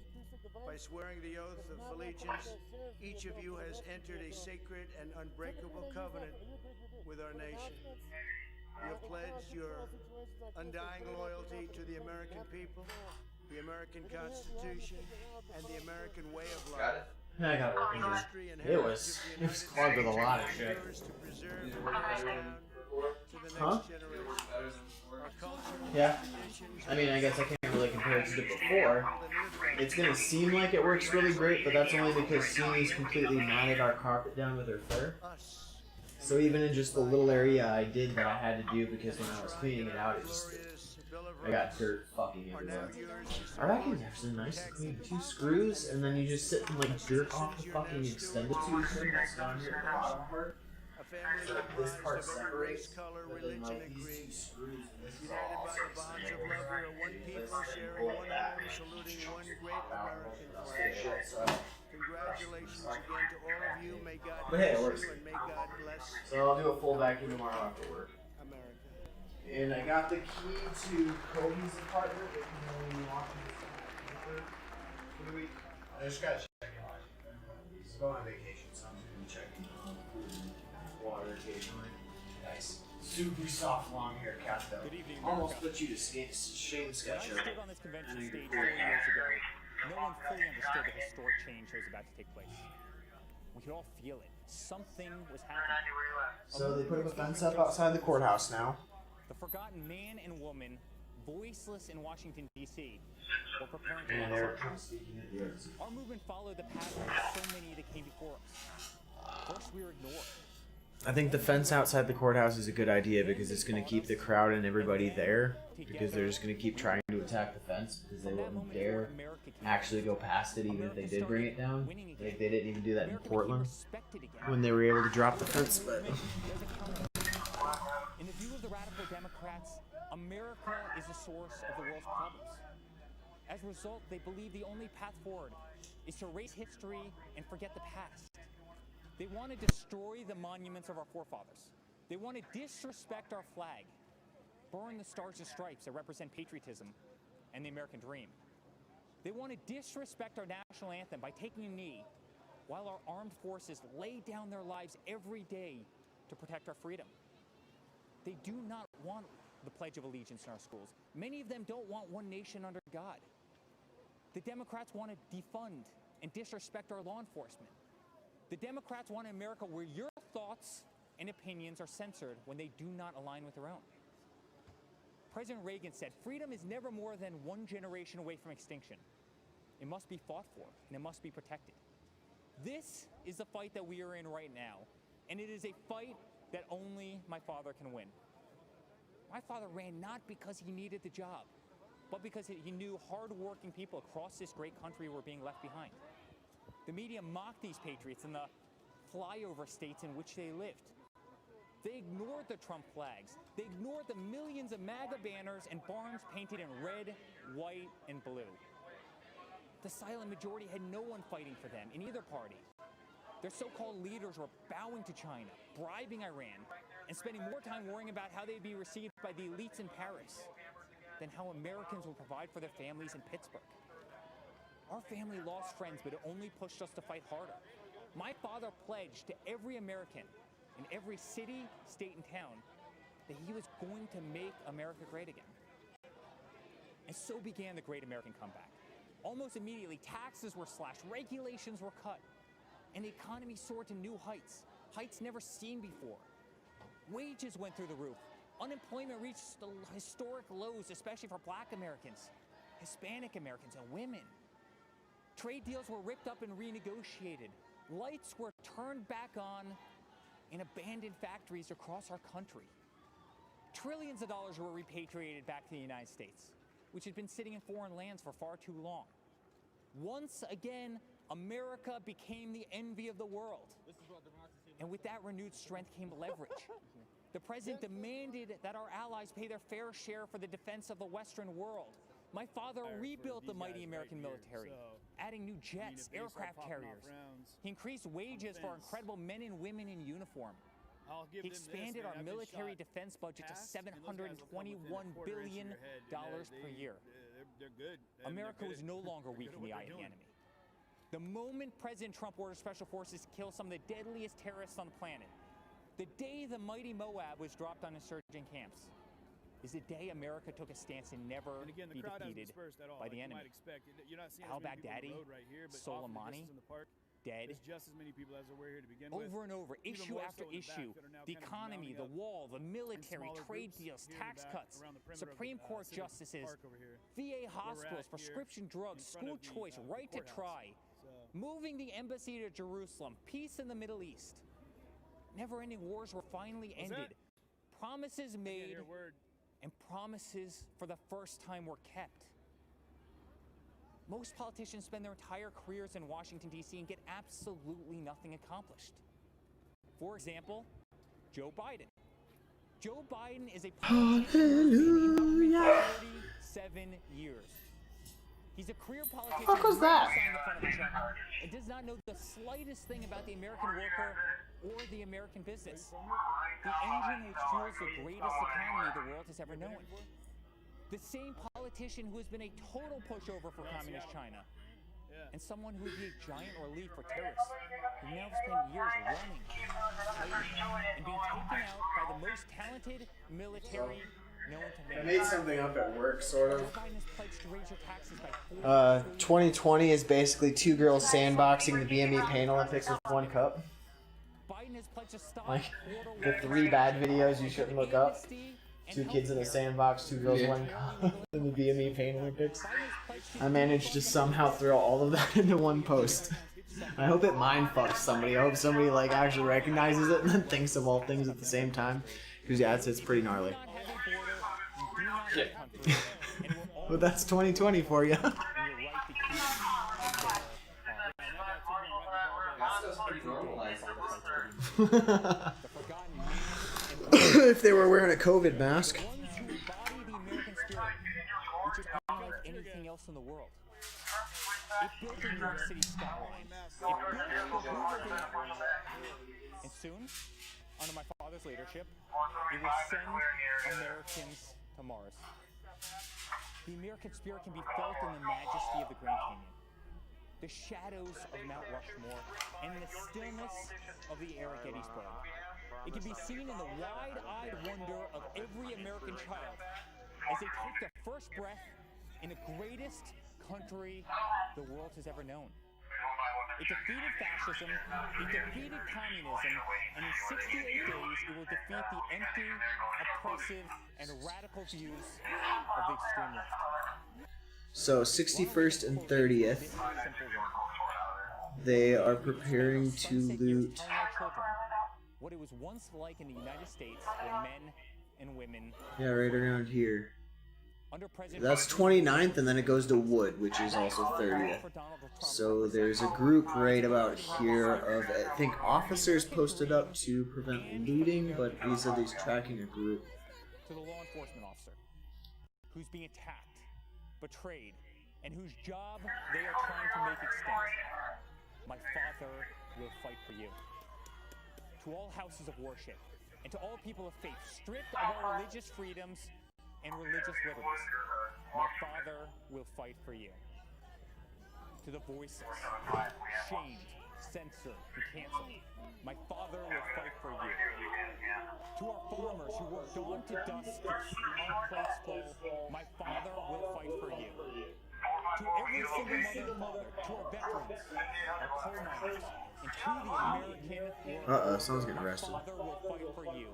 By swearing the oath of allegiance, each of you has entered a sacred and unbreakable covenant with our nation. You have pledged your undying loyalty to the American people, the American Constitution, and the American way of life. I got working there. It was clogged with a lot of shit. Huh? Yeah. I mean, I guess I can't really compare it to before. It's gonna seem like it works really great, but that's only because Suni's completely matted our carpet down with her fur. So even in just the little area I did that I had to do because when I was cleaning it out, I got dirt fucking everywhere. Our vacuum's actually nice and clean. 2 screws, and then you just sit and like jerk off the fucking extended tube thing that's down here at the bottom part. So like this part separates, but then like these 2 screws and this is all also extended. And this, I can pull it back and just pop out and most of the shit, so Congratulations again to all of you. May God but hey, it bless works. you and may God bless So I'll do a full vacuum tomorrow after work. America. And I got the key to Kobe's apartment if you know when you walk in for the week. I just gotta check in. He's going on vacation, so I'm just gonna check in on food and water occasionally. Nice. Super soft long hair cat though. Good evening, Almost America. put you to shame, sketch When I stood on this convention stage 4 years ago, no one fully understood the historic change that was about to take place. We could all feel it. Something was happening. So they put up a fence up outside the courthouse now. The forgotten man and woman, voiceless in Washington, D.C., were preparing to And rise they're up. speaking at the earth. Our movement followed the pattern of so many that came before us. First, we were ignored. I think the fence outside the courthouse is a good idea because it's going to keep the crowd and everybody there, because they're just going to keep trying to attack the fence because they wouldn't dare actually go past it even if they did bring it down. Like they didn't even do that in Portland when they were able to drop the fence. But in the view of the radical Democrats, America is the source of the world's problems. As a result, they believe the only path forward is to erase history and forget the past. They want to destroy the monuments of our forefathers. They want to disrespect our flag, burn the stars and stripes that represent patriotism and the American dream. They want to disrespect our national anthem by taking a knee while our armed forces lay down their lives every day to protect our freedom. They do not want the Pledge of Allegiance in our schools. Many of them don't want one nation under God. The Democrats want to defund and disrespect our law enforcement. The Democrats want an America where your thoughts and opinions are censored when they do not align with their own. President Reagan said, freedom is never more than one generation away from extinction. It must be fought for, and it must be protected. This is the fight that we are in right now, and it is a fight that only my father can win. My father ran not because he needed the job, but because he knew hard-working people across this great country were being left behind. The media mocked these patriots in the flyover states in which they lived. They ignored the Trump flags. They ignored the millions of MAGA banners and barns painted in red, white, and blue. The silent majority had no one fighting for them in either party. Their so-called leaders were bowing to China, bribing Iran, and spending more time worrying about how they'd be received by the elites in Paris than how Americans would provide for their families in Pittsburgh. Our family lost friends, but it only pushed us to fight harder. My father pledged to every American in every city, state, and town that he was going to make America great again. And so began the Great American Comeback. Almost immediately, taxes were slashed, regulations were cut, and the economy soared to new heights, heights never seen before. Wages went through the roof. Unemployment reached the historic lows, especially for Black Americans, Hispanic Americans, and women. Trade deals were ripped up and renegotiated. Lights were turned back on in abandoned factories across our country. Trillions of dollars were repatriated back to the United States, which had been sitting in foreign lands for far too long. Once again, America became the envy of the world. And with that renewed strength came leverage. The president demanded that our allies pay their fair share for the defense of the Western world. My father rebuilt the mighty American military. adding new jets, aircraft carriers. He increased wages for our incredible men and women in uniform. He expanded our military defense budget to $721 billion per year. They're good. America was no longer weak in the eye of the enemy. The moment President Trump ordered special forces to kill some of the deadliest terrorists on the planet, the day the mighty Moab was dropped on insurgent camps, is the day America took a stance to never be defeated by the enemy. Al-Baghdadi, Soleimani, dead. There's just as many people as there were here to begin over and over, issue after issue, the economy, the wall, the military, trade deals, tax cuts, Supreme Court justices, VA hospitals, prescription drugs, school choice, right to try, moving the embassy to Jerusalem, peace in the Middle East. Never-ending wars were finally ended. Promises made and promises for the first time were kept. Most politicians spend their entire careers in Washington, D.C. and get absolutely nothing accomplished. For example, Joe Biden. Joe Biden is a politician who's been in government for 37 years. He's a career politician who signed the front of a truck and does not know the slightest thing about the American worker or the American business. The engine which fuels the greatest economy the world has ever known. The same politician who has been a total pushover for communist China, and someone who would be a giant relief for terrorists, who now spent years running, fighting, and being taken out by the most talented military known to man. I made something up at work, sort of. 2020 is basically two girls sandboxing the BME Pain Olympics with one cup. Like the 3 bad videos you shouldn't look up. 2 kids in a sandbox, 2 girls, 1 cup in the BME Pain Olympics. I managed to somehow throw all of that into one post. I hope it mind fucks somebody. I hope somebody like actually recognizes it and then thinks of all things at the same time. Because yeah, it's pretty gnarly. Yeah. But that's 2020 for you. If they were wearing a COVID mask. Anything else in the world. It built the New York City skyline. It built the Hoover Dam. And soon, under my father's leadership, it will send Americans to Mars. The American spirit can be felt in the majesty of the Grand Canyon, the shadows of Mount Rushmore, and the stillness of the air at Gettysburg. It can be seen in the wide-eyed wonder of every American child as they take their first breath in the greatest country the world has ever known. It defeated fascism, it defeated communism, and in 68 days it will defeat the empty, oppressive, and radical views of the extreme left. So 61st and 30th, they are preparing to loot. What it was once like in the United States, where men and women. Yeah, right around here. That's 29th, and then it goes to Wood, which is also 30th. So there's a group right about here of, I think, officers posted up to prevent looting, but he said he's tracking a group. To the law enforcement officer, who's being attacked, betrayed, and whose job they are trying to make extinct. My father will fight for you. To all houses of worship, and to all people of faith, stripped of our religious freedoms and religious liberties, my father will fight for you. To the voices, shamed, censored, and canceled, my father will fight for you. To our farmers who work dawn to dusk to keep our plates full, my father will fight for you. To every single mother and father, to our veterans, our coal miners, and to the American someone's getting arrested. My father will fight for you.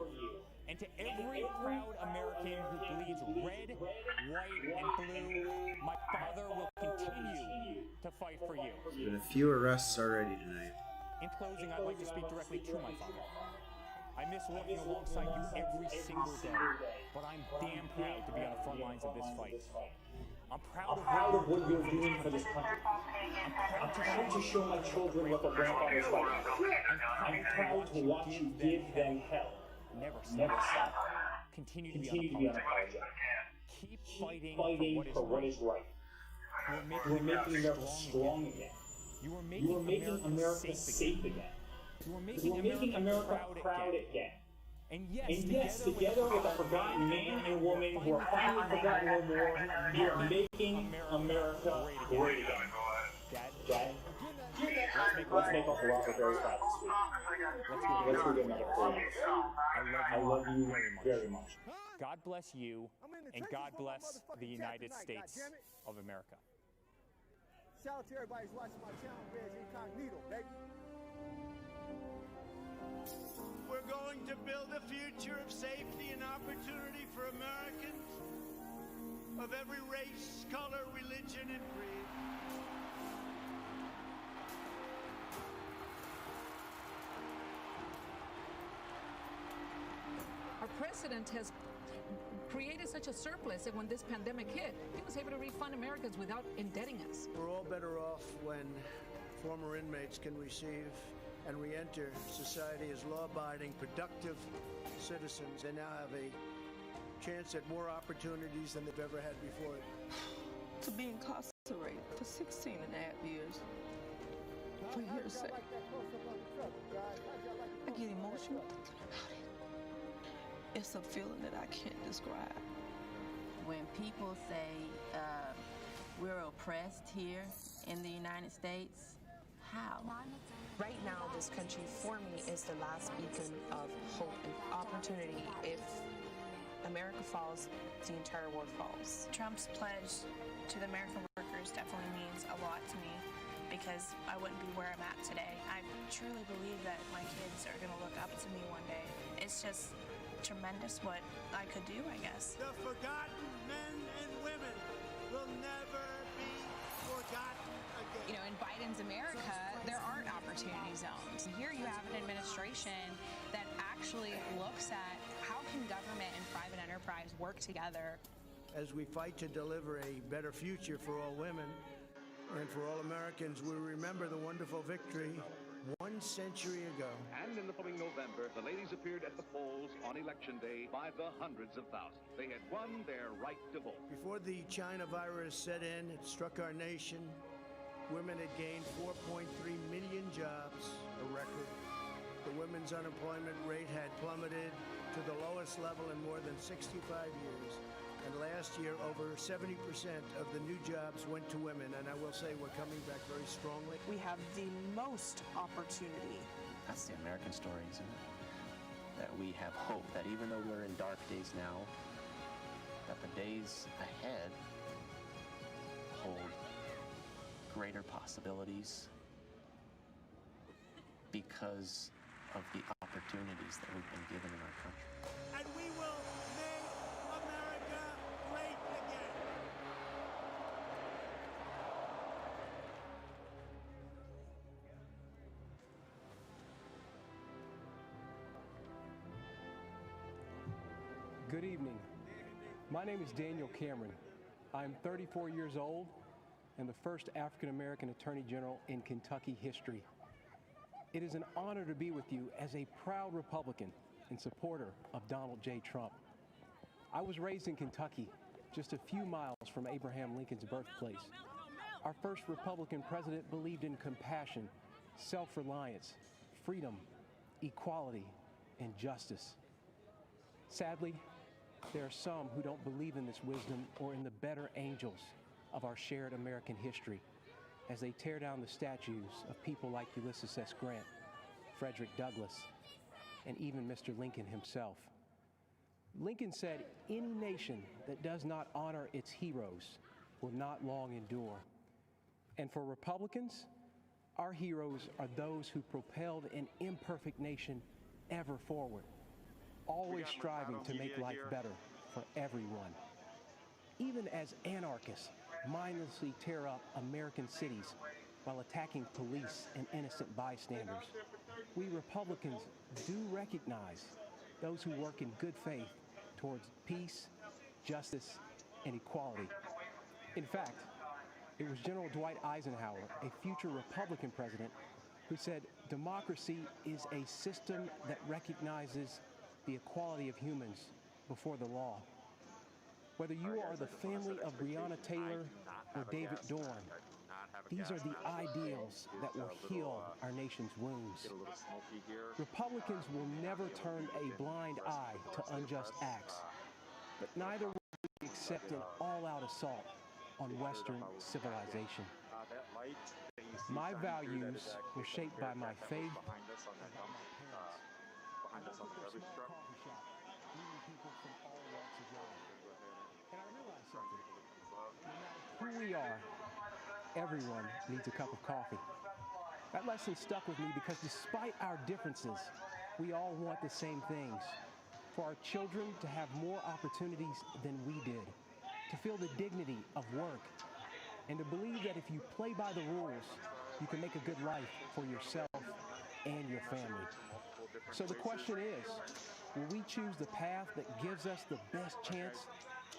And to every proud American who bleeds red, white, and blue, my father will continue to fight for you. There's been a few arrests already tonight. In closing, I'd like to speak directly to my father. I miss working alongside you every single day, but I'm damn proud to be on the front lines of this fight. I'm proud of what you're doing for this country. I'm proud to show my children what their grandfathers like. I'm proud to watch you give them hell. Never stop. Continue to be unapologetic. Keep fighting for what is right. You are making America strong again. You are making America safe again. You are making America proud again. And yes, together with a forgotten man and woman who are finally forgotten no more, you are making America great again. Dad, let's make Uncle Robert very proud this week. Let's go get another Koreans. I love you very much. God bless you, and God bless the United States of America. Shout out to everybody who's watching my channel, Reg Incognito, baby. We're going to build a future of safety and opportunity for Americans of every race, color, religion, and creed. Our president has created such a surplus that when this pandemic hit, he was able to refund Americans without indebting us. We're all better off when former inmates can receive and re-enter society as law-abiding, productive citizens. They now have a chance at more opportunities than they've ever had before. To be incarcerated for 16 and a half years for hearsay. I get emotional thinking about it. It's a feeling that I can't describe. When people say we're oppressed here in the United States, how? Right now, this country, for me, is the last beacon of hope and opportunity. If America falls, the entire world falls. Trump's pledge to the American workers definitely means a lot to me because I wouldn't be where I'm at today. I truly believe that my kids are going to look up to me one day. It's just tremendous what I could do, I guess. The forgotten men and women will never be forgotten again. You know, in Biden's America, there aren't opportunity zones. Here you have an administration that actually looks at how can government and private enterprise work together. As we fight to deliver a better future for all women and for all Americans, we remember the wonderful victory 1 century ago. And in the following November, the ladies appeared at the polls on Election Day by the hundreds of thousands. They had won their right to vote. Before the China virus set in, it struck our nation. Women had gained 4.3 million jobs, a record. The women's unemployment rate had plummeted to the lowest level in more than 65 years. And last year, over 70% of the new jobs went to women. And I will say we're coming back very strongly. We have the most opportunity. That's the American story, isn't it? That we have hope, that even though we're in dark days now, that the days ahead hold greater possibilities because of the opportunities that we've been given in our country. And we will make America great again. Good evening. My name is Daniel Cameron. I'm 34 years old and the first African-American Attorney General in Kentucky history. It is an honor to be with you as a proud Republican and supporter of Donald J. Trump. I was raised in Kentucky, just a few miles from Abraham Lincoln's birthplace. Our first Republican president believed in compassion, self-reliance, freedom, equality, and justice. Sadly, there are some who don't believe in this wisdom or in the better angels of our shared American history as they tear down the statues of people like Ulysses S. Grant, Frederick Douglass, and even Mr. Lincoln himself. Lincoln said, "Any nation that does not honor its heroes will not long endure." And for Republicans, our heroes are those who propelled an imperfect nation ever forward, always striving to make life better for everyone. Even as anarchists mindlessly tear up American cities while attacking police and innocent bystanders, we Republicans do recognize those who work in good faith towards peace, justice, and equality. In fact, it was General Dwight Eisenhower, a future Republican president, who said, "Democracy is a system that recognizes the equality of humans before the law." Whether you are the family of Breonna Taylor or David Dorn. These are the ideals that will heal our nation's wounds. Republicans will never turn a blind eye to unjust acts, but neither will we accept an all-out assault on Western civilization. My values were shaped by my faith and by my parents. I worked at a small coffee shop, meeting people from all walks of life. And I realized something. No matter who we are, everyone needs a cup of coffee. That lesson stuck with me because despite our differences, we all want the same things. For our children to have more opportunities than we did, to feel the dignity of work, and to believe that if you play by the rules, you can make a good life for yourself and your family. So the question is, will we choose the path that gives us the best chance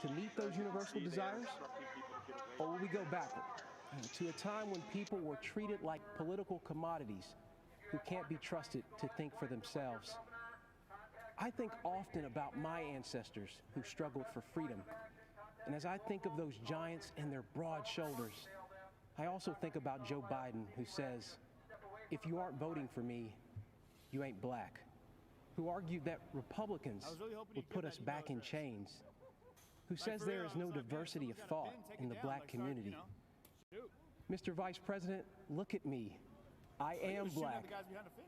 to meet those universal desires? Or will we go backward to a time when people were treated like political commodities who can't be trusted to think for themselves? I think often about my ancestors who struggled for freedom. And as I think of those giants and their broad shoulders, I also think about Joe Biden, who says, if you aren't voting for me, you ain't black, who argued that Republicans would put us back in chains, who says there is no diversity of thought in the black community. Mr. Vice President, look at me. I am black.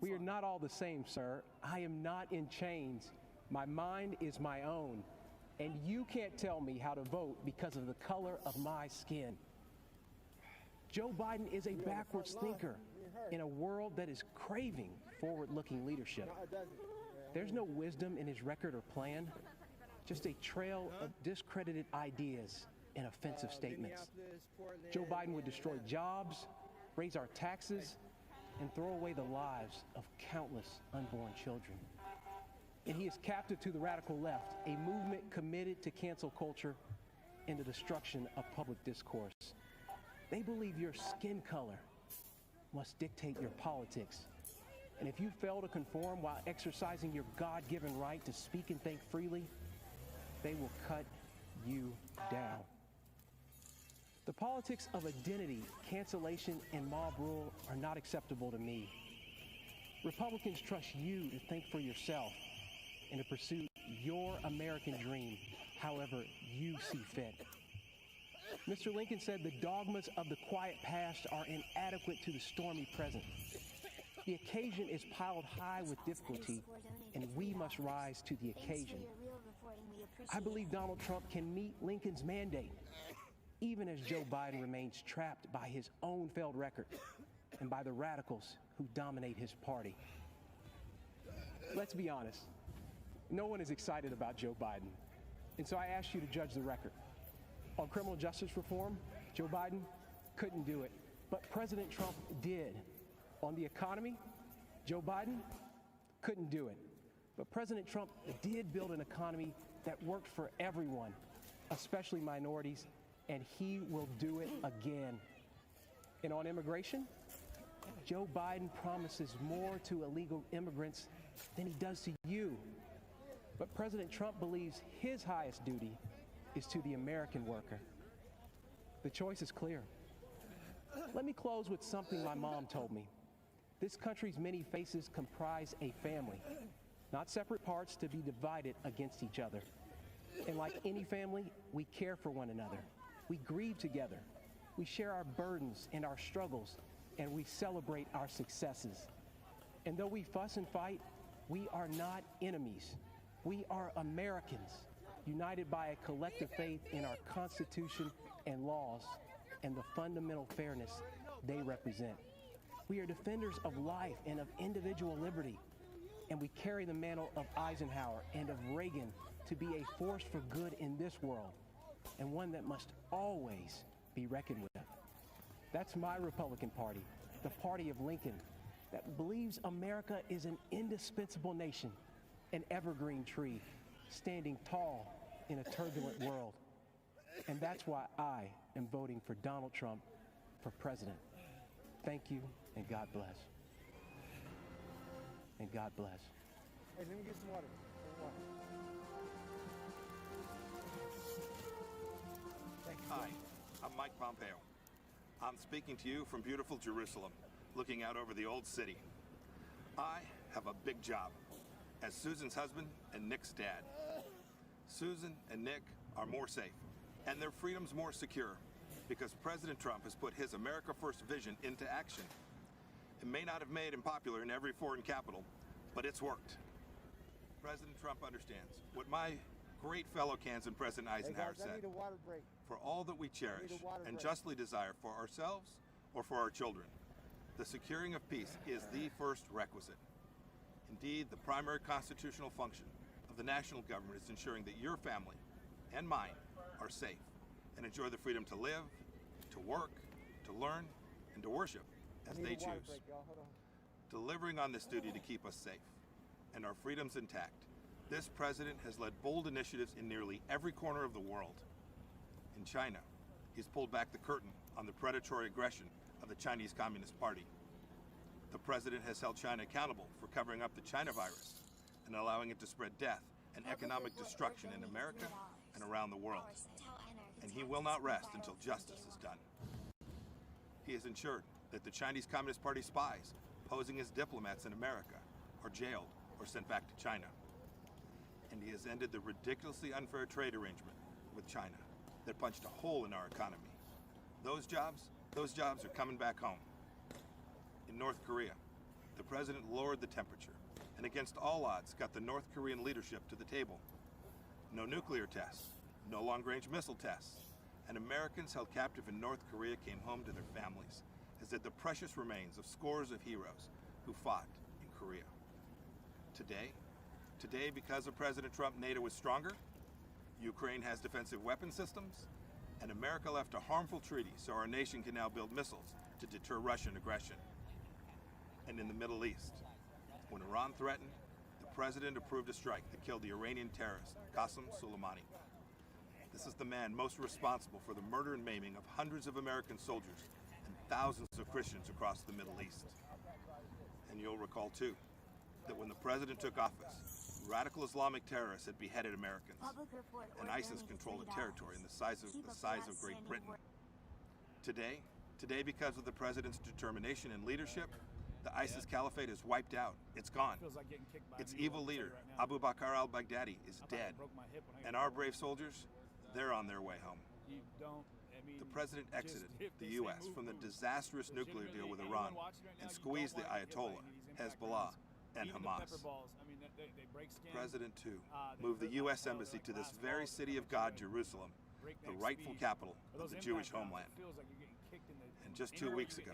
We are not all the same, sir. I am not in chains. My mind is my own. And you can't tell me how to vote because of the color of my skin. Joe Biden is a backwards thinker in a world that is craving forward-looking leadership. There's no wisdom in his record or plan, just a trail of discredited ideas and offensive statements. Joe Biden would destroy jobs, raise our taxes, and throw away the lives of countless unborn children. And he is captive to the radical left, a movement committed to cancel culture and the destruction of public discourse. They believe your skin color must dictate your politics. And if you fail to conform while exercising your God-given right to speak and think freely, they will cut you down. The politics of identity, cancellation, and mob rule are not acceptable to me. Republicans trust you to think for yourself and to pursue your American dream however you see fit. Mr. Lincoln said the dogmas of the quiet past are inadequate to the stormy present. The occasion is piled high with difficulty, and we must rise to the occasion. I believe Donald Trump can meet Lincoln's mandate, even as Joe Biden remains trapped by his own failed record and by the radicals who dominate his party. Let's be honest. No one is excited about Joe Biden. And so I ask you to judge the record. On criminal justice reform, Joe Biden couldn't do it, but President Trump did. On the economy, Joe Biden couldn't do it, but President Trump did build an economy that worked for everyone, especially minorities, and he will do it again. And on immigration, Joe Biden promises more to illegal immigrants than he does to you. But President Trump believes his highest duty is to the American worker. The choice is clear. Let me close with something my mom told me. This country's many faces comprise a family, not separate parts to be divided against each other. And like any family, we care for one another. We grieve together. We share our burdens and our struggles, and we celebrate our successes. And though we fuss and fight, we are not enemies. We are Americans, united by a collective faith in our Constitution and laws and the fundamental fairness they represent. We are defenders of life and of individual liberty, and we carry the mantle of Eisenhower and of Reagan to be a force for good in this world, and one that must always be reckoned with. That's my Republican Party, the party of Lincoln, that believes America is an indispensable nation, an evergreen tree, standing tall in a turbulent world. And that's why I am voting for Donald Trump for president. Thank you, and God bless. And God bless. Hey, let me get some water. Hi, I'm Mike Pompeo. I'm speaking to you from beautiful Jerusalem, looking out over the old city. I have a big job as Susan's husband and Nick's dad. Susan and Nick are more safe, and their freedom's more secure because President Trump has put his America First vision into action. It may not have made him popular in every foreign capital, but it's worked. President Trump understands what my great fellow Kansan President Eisenhower Hey guys, I said. need a water break. For all that we cherish and justly desire for ourselves or for our children, the securing of peace is the first requisite. Indeed, the primary constitutional function of the national government is ensuring that your family and mine are safe and enjoy the freedom to live, to work, to learn, and to worship as they choose. Delivering on this duty to keep us safe and our freedoms intact, this president has led bold initiatives in nearly every corner of the world. In China, he's pulled back the curtain on the predatory aggression of the Chinese Communist Party. The president has held China accountable for covering up the China virus and allowing it to spread death and economic destruction in America and around the world. And he will not rest until justice is done. He has ensured that the Chinese Communist Party spies posing as diplomats in America are jailed or sent back to China. And he has ended the ridiculously unfair trade arrangement with China that punched a hole in our economy. Those jobs are coming back home. In North Korea, the president lowered the temperature and against all odds got the North Korean leadership to the table. No nuclear tests, no long-range missile tests, and Americans held captive in North Korea came home to their families, as did the precious remains of scores of heroes who fought in Korea. Today, because of President Trump, NATO is stronger, Ukraine has defensive weapon systems, and America left a harmful treaty so our nation can now build missiles to deter Russian aggression. And in the Middle East, when Iran threatened, the president approved a strike that killed the Iranian terrorist Qasem Soleimani. This is the man most responsible for the murder and maiming of hundreds of American soldiers and thousands of Christians across the Middle East. And you'll recall, too, that when the president took office, radical Islamic terrorists had beheaded Americans, and ISIS controlled a territory in the size of Great Britain. Today, because of the president's determination and leadership, the ISIS caliphate is wiped out. It's gone. Its evil leader, Abu Bakr al-Baghdadi, is dead. And our brave soldiers, they're on their way home. The president exited the U.S. from the disastrous nuclear deal with Iran and squeezed the Ayatollah, Hezbollah, and Hamas. President, too, moved the U.S. Embassy to this very city of God, Jerusalem, the rightful capital of the Jewish homeland. And just 2 weeks ago,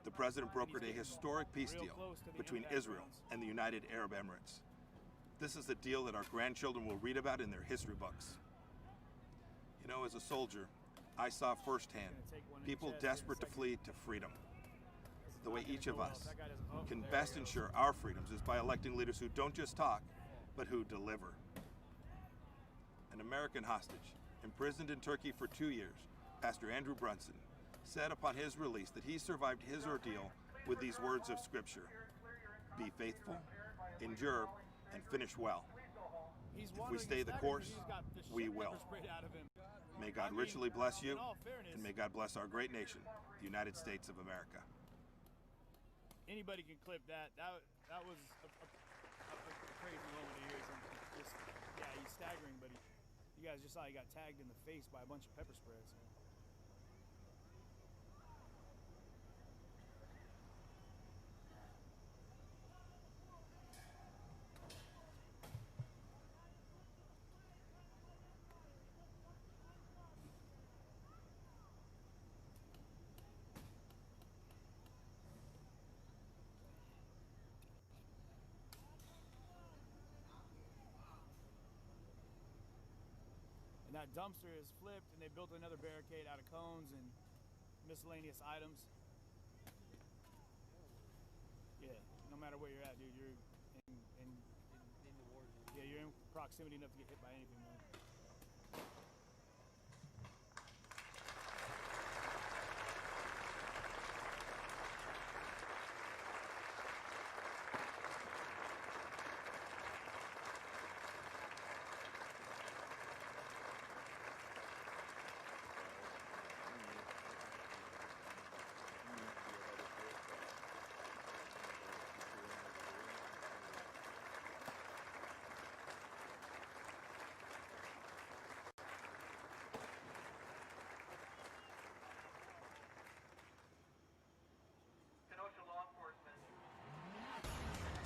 the president brokered a historic peace deal between Israel and the United Arab Emirates. This is a deal that our grandchildren will read about in their history books. You know, as a soldier, I saw firsthand people desperate to flee to freedom. The way each of us can best ensure our freedoms is by electing leaders who don't just talk, but who deliver. An American hostage, imprisoned in Turkey for 2 years, Pastor Andrew Brunson, said upon his release that he survived his ordeal with these words of Scripture: "Be faithful, endure, and finish well. If we stay the course, we will." May God richly bless you, and may God bless our great nation, the United States of America. Anybody can clip that. That was a crazy moment to hear. Just, yeah, he's staggering, but you guys just saw he got tagged in the face by a bunch of pepper sprays. And that dumpster is flipped, and they built another barricade out of cones and miscellaneous items. Yeah, no matter where you're at, dude, you're in the war zone. Yeah, you're in proximity enough to get hit by anything, man.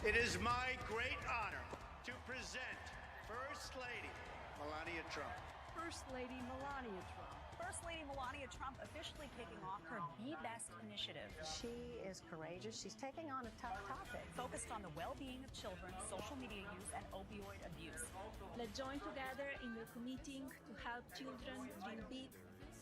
It is my great honor to present First Lady Melania Trump. First Lady Melania Trump. First Lady Melania Trump officially kicking off her Be Best initiative. She is courageous. She's taking on a tough topic. Focused on the well-being of children, social media use, and opioid abuse. Let's join together in the committing to help children dream big,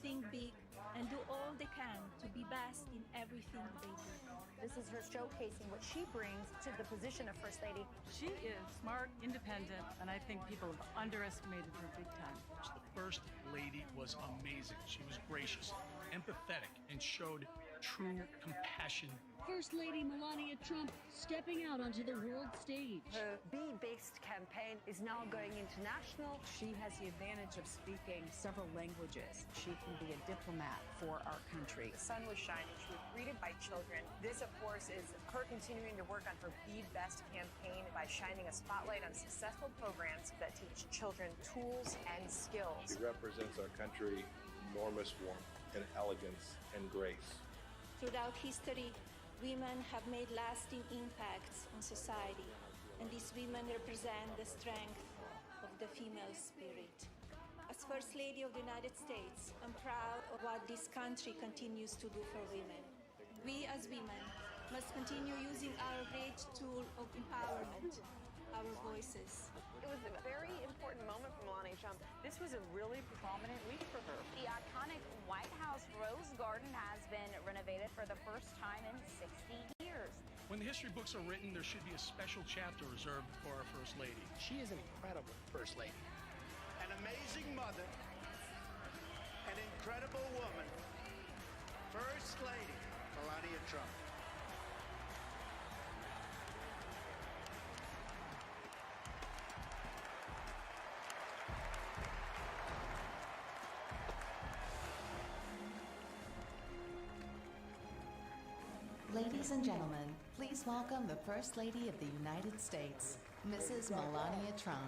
think big, and do all they can to be best in everything they do. This is her showcasing what she brings to the position of First Lady. She is smart, independent, and I think people have underestimated her big time. The First Lady was amazing. She was gracious, empathetic, and showed true compassion. First Lady Melania Trump stepping out onto the world stage. Her Be Based campaign is now going international. She has the advantage of speaking several languages. She can be a diplomat for our country. The sun was shining. She was greeted by children. This, of course, is her continuing to work on her Be Best campaign by shining a spotlight on successful programs that teach children tools and skills. She represents our country, enormous warmth and elegance and grace. Throughout history, women have made lasting impacts on society, and these women represent the strength of the female spirit. As First Lady of the United States, I'm proud of what this country continues to do for women. We as women must continue using our great tool of empowerment, our voices. It was a very important moment for Melania Trump. This was a really prominent week for her. The iconic White House Rose Garden has been renovated for the first time in 60 years. When the history books are written, there should be a special chapter reserved for our First Lady. She is an incredible First Lady. An amazing mother, an incredible woman, First Lady Melania Trump. Ladies and gentlemen, please welcome the First Lady of the United States, Mrs. Melania Trump.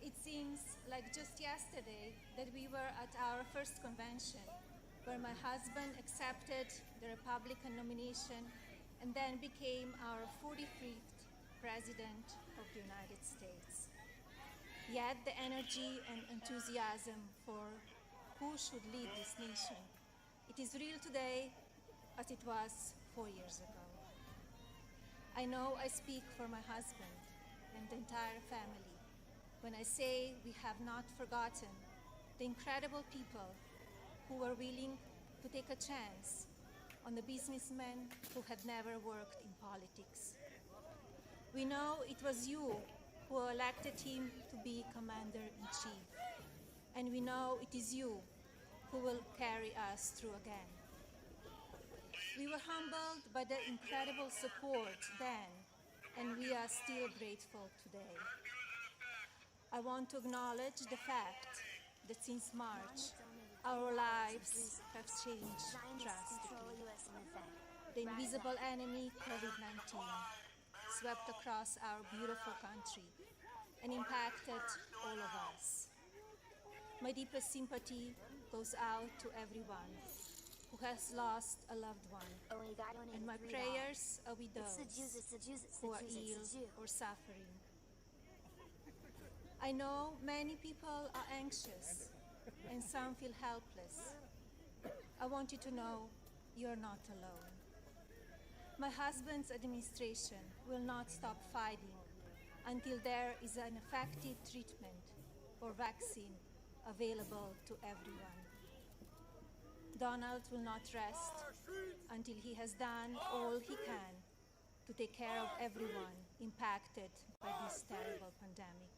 It seems like just yesterday that we were at our first convention, where my husband accepted the Republican nomination and then became our 43rd President of the United States. Yet the energy and enthusiasm for who should lead this nation, it is real today as it was 4 years ago. I know I speak for my husband and the entire family when I say we have not forgotten the incredible people who were willing to take a chance on the businessmen who had never worked in politics. We know it was you who elected him to be Commander-in-Chief, and we know it is you who will carry us through again. We were humbled by the incredible support then, and we are still grateful today. I want to acknowledge the fact that since March, our lives have changed drastically. The invisible enemy, COVID-19, swept across our beautiful country and impacted all of us. My deepest sympathy goes out to everyone who has lost a loved one, and my prayers are with those who are ill or suffering. I know many people are anxious and some feel helpless. I want you to know you're not alone. My husband's administration will not stop fighting until there is an effective treatment or vaccine available to everyone. Donald will not rest until he has done all he can to take care of everyone impacted by this terrible pandemic.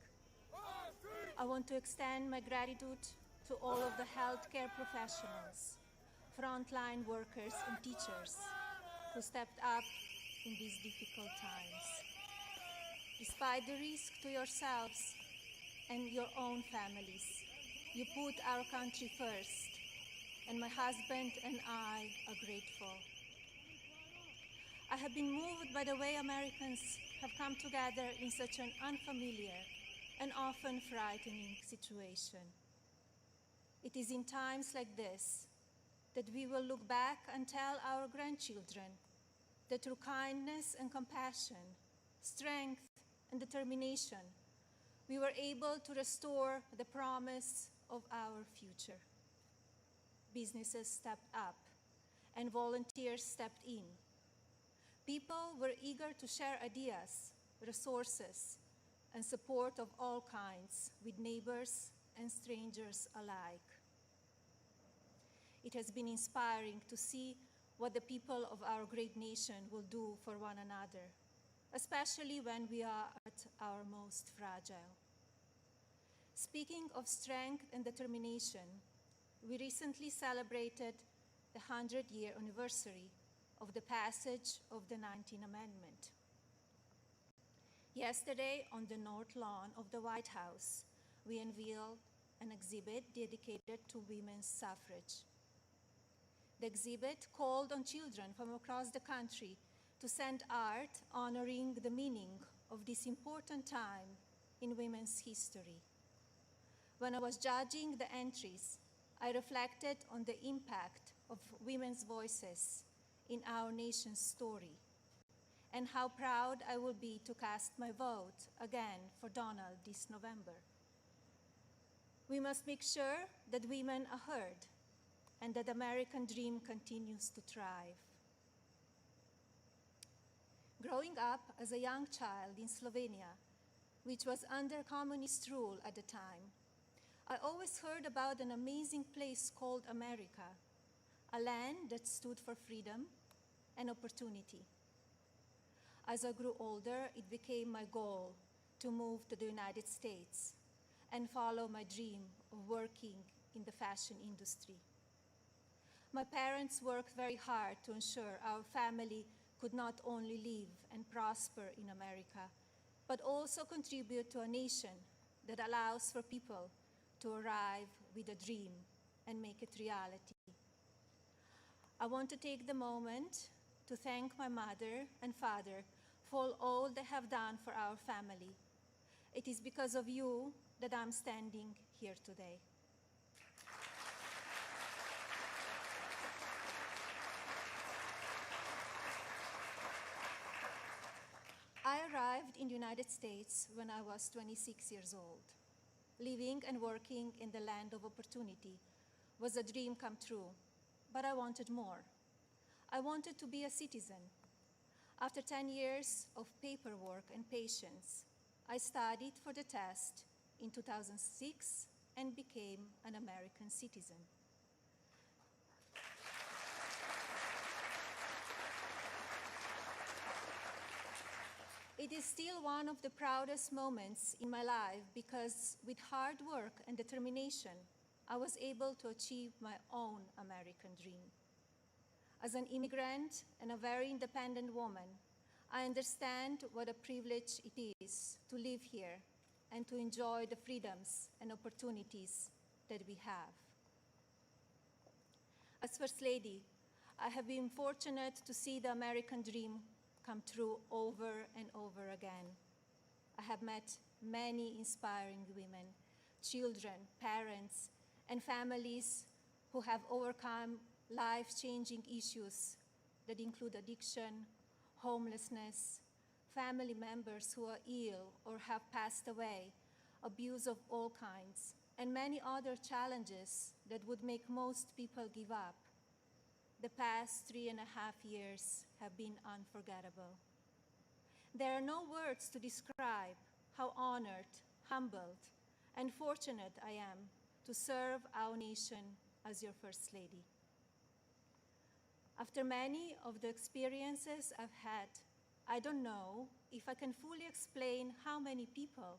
I want to extend my gratitude to all of the healthcare professionals, frontline workers and teachers who stepped up in these difficult times. Despite the risk to yourselves and your own families, you put our country first, and my husband and I are grateful. I have been moved by the way Americans have come together in such an unfamiliar and often frightening situation. It is in times like this that we will look back and tell our grandchildren that through kindness and compassion, strength and determination, we were able to restore the promise of our future. Businesses stepped up and volunteers stepped in. People were eager to share ideas, resources, and support of all kinds with neighbors and strangers alike. It has been inspiring to see what the people of our great nation will do for one another, especially when we are at our most fragile. Speaking of strength and determination, we recently celebrated the 100-year anniversary of the passage of the 19th Amendment. Yesterday, on the North Lawn of the White House, we unveiled an exhibit dedicated to women's suffrage. The exhibit called on children from across the country to send art honoring the meaning of this important time in women's history. When I was judging the entries, I reflected on the impact of women's voices in our nation's story, and how proud I will be to cast my vote again for Donald this November. We must make sure that women are heard and that the American dream continues to thrive. Growing up as a young child in Slovenia, which was under communist rule at the time, I always heard about an amazing place called America, a land that stood for freedom and opportunity. As I grew older, it became my goal to move to the United States and follow my dream of working in the fashion industry. My parents worked very hard to ensure our family could not only live and prosper in America, but also contribute to a nation that allows for people to arrive with a dream and make it reality. I want to take the moment to thank my mother and father for all they have done for our family. It is because of you that I'm standing here today. I arrived in the United States when I was 26 years old. Living and working in the land of opportunity was a dream come true, but I wanted more. I wanted to be a citizen. After 10 years of paperwork and patience, I studied for the test in 2006 and became an American citizen. It is still one of the proudest moments in my life because with hard work and determination, I was able to achieve my own American dream. As an immigrant and a very independent woman, I understand what a privilege it is to live here and to enjoy the freedoms and opportunities that we have. As First Lady, I have been fortunate to see the American dream come true over and over again. I have met many inspiring women, children, parents, and families who have overcome life-changing issues that include addiction, homelessness, family members who are ill or have passed away, abuse of all kinds, and many other challenges that would make most people give up. The past 3.5 years have been unforgettable. There are no words to describe how honored, humbled, and fortunate I am to serve our nation as your First Lady. After many of the experiences I've had, I don't know if I can fully explain how many people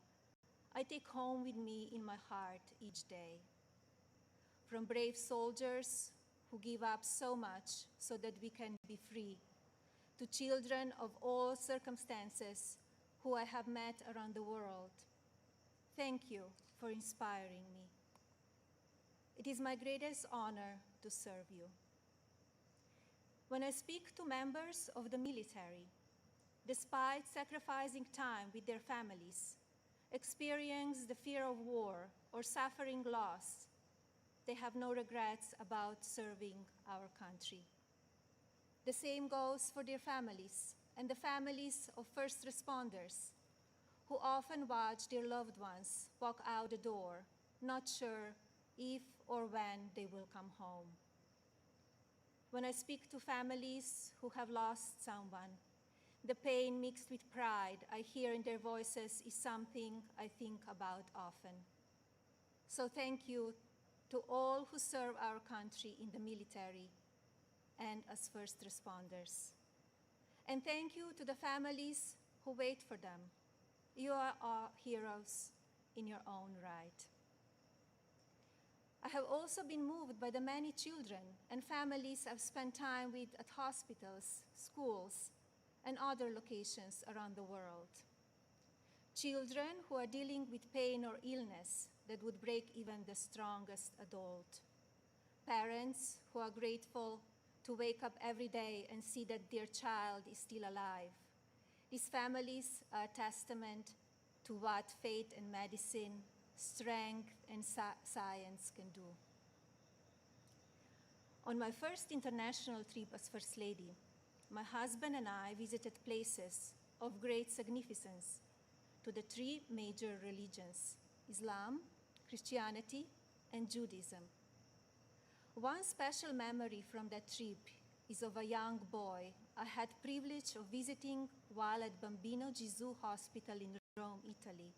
I take home with me in my heart each day. From brave soldiers who give up so much so that we can be free, to children of all circumstances who I have met around the world. Thank you for inspiring me. It is my greatest honor to serve you. When I speak to members of the military, despite sacrificing time with their families, experience the fear of war or suffering loss, they have no regrets about serving our country. The same goes for their families and the families of first responders who often watch their loved ones walk out the door, not sure if or when they will come home. When I speak to families who have lost someone, the pain mixed with pride I hear in their voices is something I think about often. So thank you to all who serve our country in the military and as first responders. And thank you to the families who wait for them. You are our heroes in your own right. I have also been moved by the many children and families I've spent time with at hospitals, schools, and other locations around the world. Children who are dealing with pain or illness that would break even the strongest adult. Parents who are grateful to wake up every day and see that their child is still alive. These families are a testament to what faith and medicine, strength and science can do. On my first international trip as First Lady, my husband and I visited places of great significance to the three major religions: Islam, Christianity, and Judaism. One special memory from that trip is of a young boy I had privilege of visiting while at Bambino Gesù Hospital in Rome, Italy.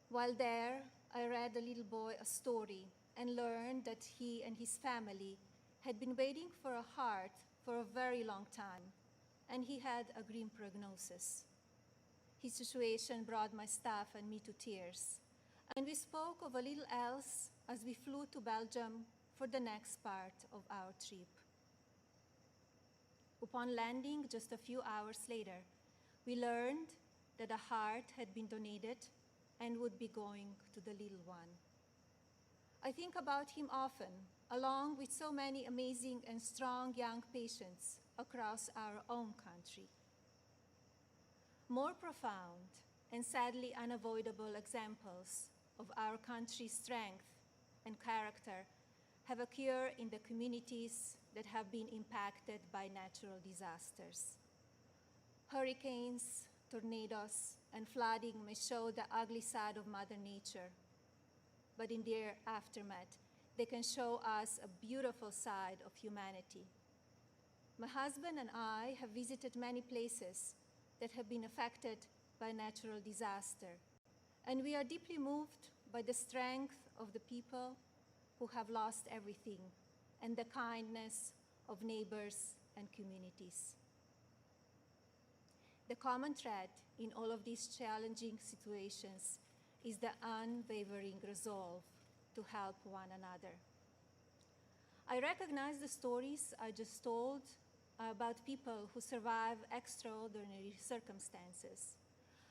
While there, I read the little boy a story and learned that he and his family had been waiting for a heart for a very long time, and he had a grim prognosis. His situation brought my staff and me to tears, and we spoke of a little else as we flew to Belgium for the next part of our trip. Upon landing just a few hours later, we learned that a heart had been donated and would be going to the little one. I think about him often, along with so many amazing and strong young patients across our own country. More profound and sadly unavoidable examples of our country's strength and character have occurred in the communities that have been impacted by natural disasters. Hurricanes, tornadoes, and flooding may show the ugly side of Mother Nature, but in their aftermath, they can show us a beautiful side of humanity. My husband and I have visited many places that have been affected by natural disaster, and we are deeply moved by the strength of the people who have lost everything and the kindness of neighbors and communities. The common thread in all of these challenging situations is the unwavering resolve to help one another. I recognize the stories I just told about people who survive extraordinary circumstances.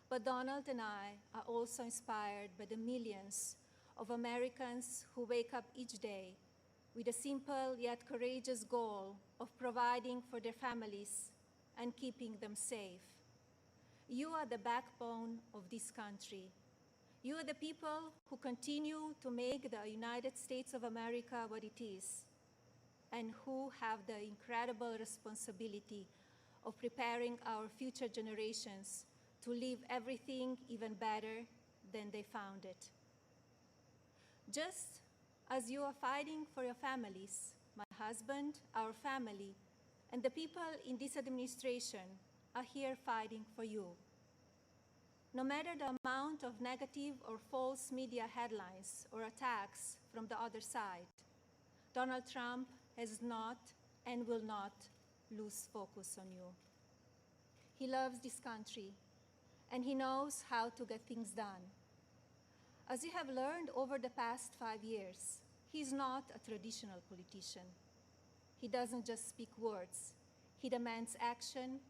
But Donald and I are also inspired by the millions of Americans who wake up each day with a simple yet courageous goal of providing for their families and keeping them safe. You are the backbone of this country. You are the people who continue to make the United States of America what it is, and who have the incredible responsibility of preparing our future generations to leave everything even better than they found it. Just as you are fighting for your families, my husband, our family, And the people in this administration are here fighting for you. No matter the amount of negative or false media headlines or attacks from the other side, Donald Trump has not and will not lose focus on you. He loves this country, and he knows how to get things done. As you have learned over the past 5 years, he's not a traditional politician. He doesn't just speak words. He demands action,